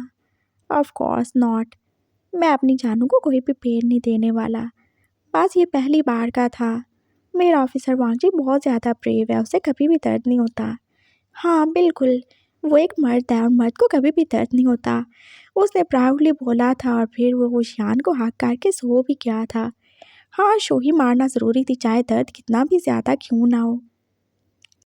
ऑफ कोर्स नॉट, मैं अपनी जानू को कोई भी पेन नहीं देने वाला, बस ये पहली बार का था। मेरा ऑफिसर वांगजी बहुत ज़्यादा ब्रेव है, उसे कभी भी दर्द नहीं होता। हाँ, बिल्कुल, वो एक मर्द है और मर्द को कभी भी दर्द नहीं होता, उसने प्राउडली बोला था और फिर वो शान को हक करके सो भी गया था। हाँ, शो ही मारना ज़रूरी थी, चाहे दर्द कितना भी ज़्यादा क्यों ना हो।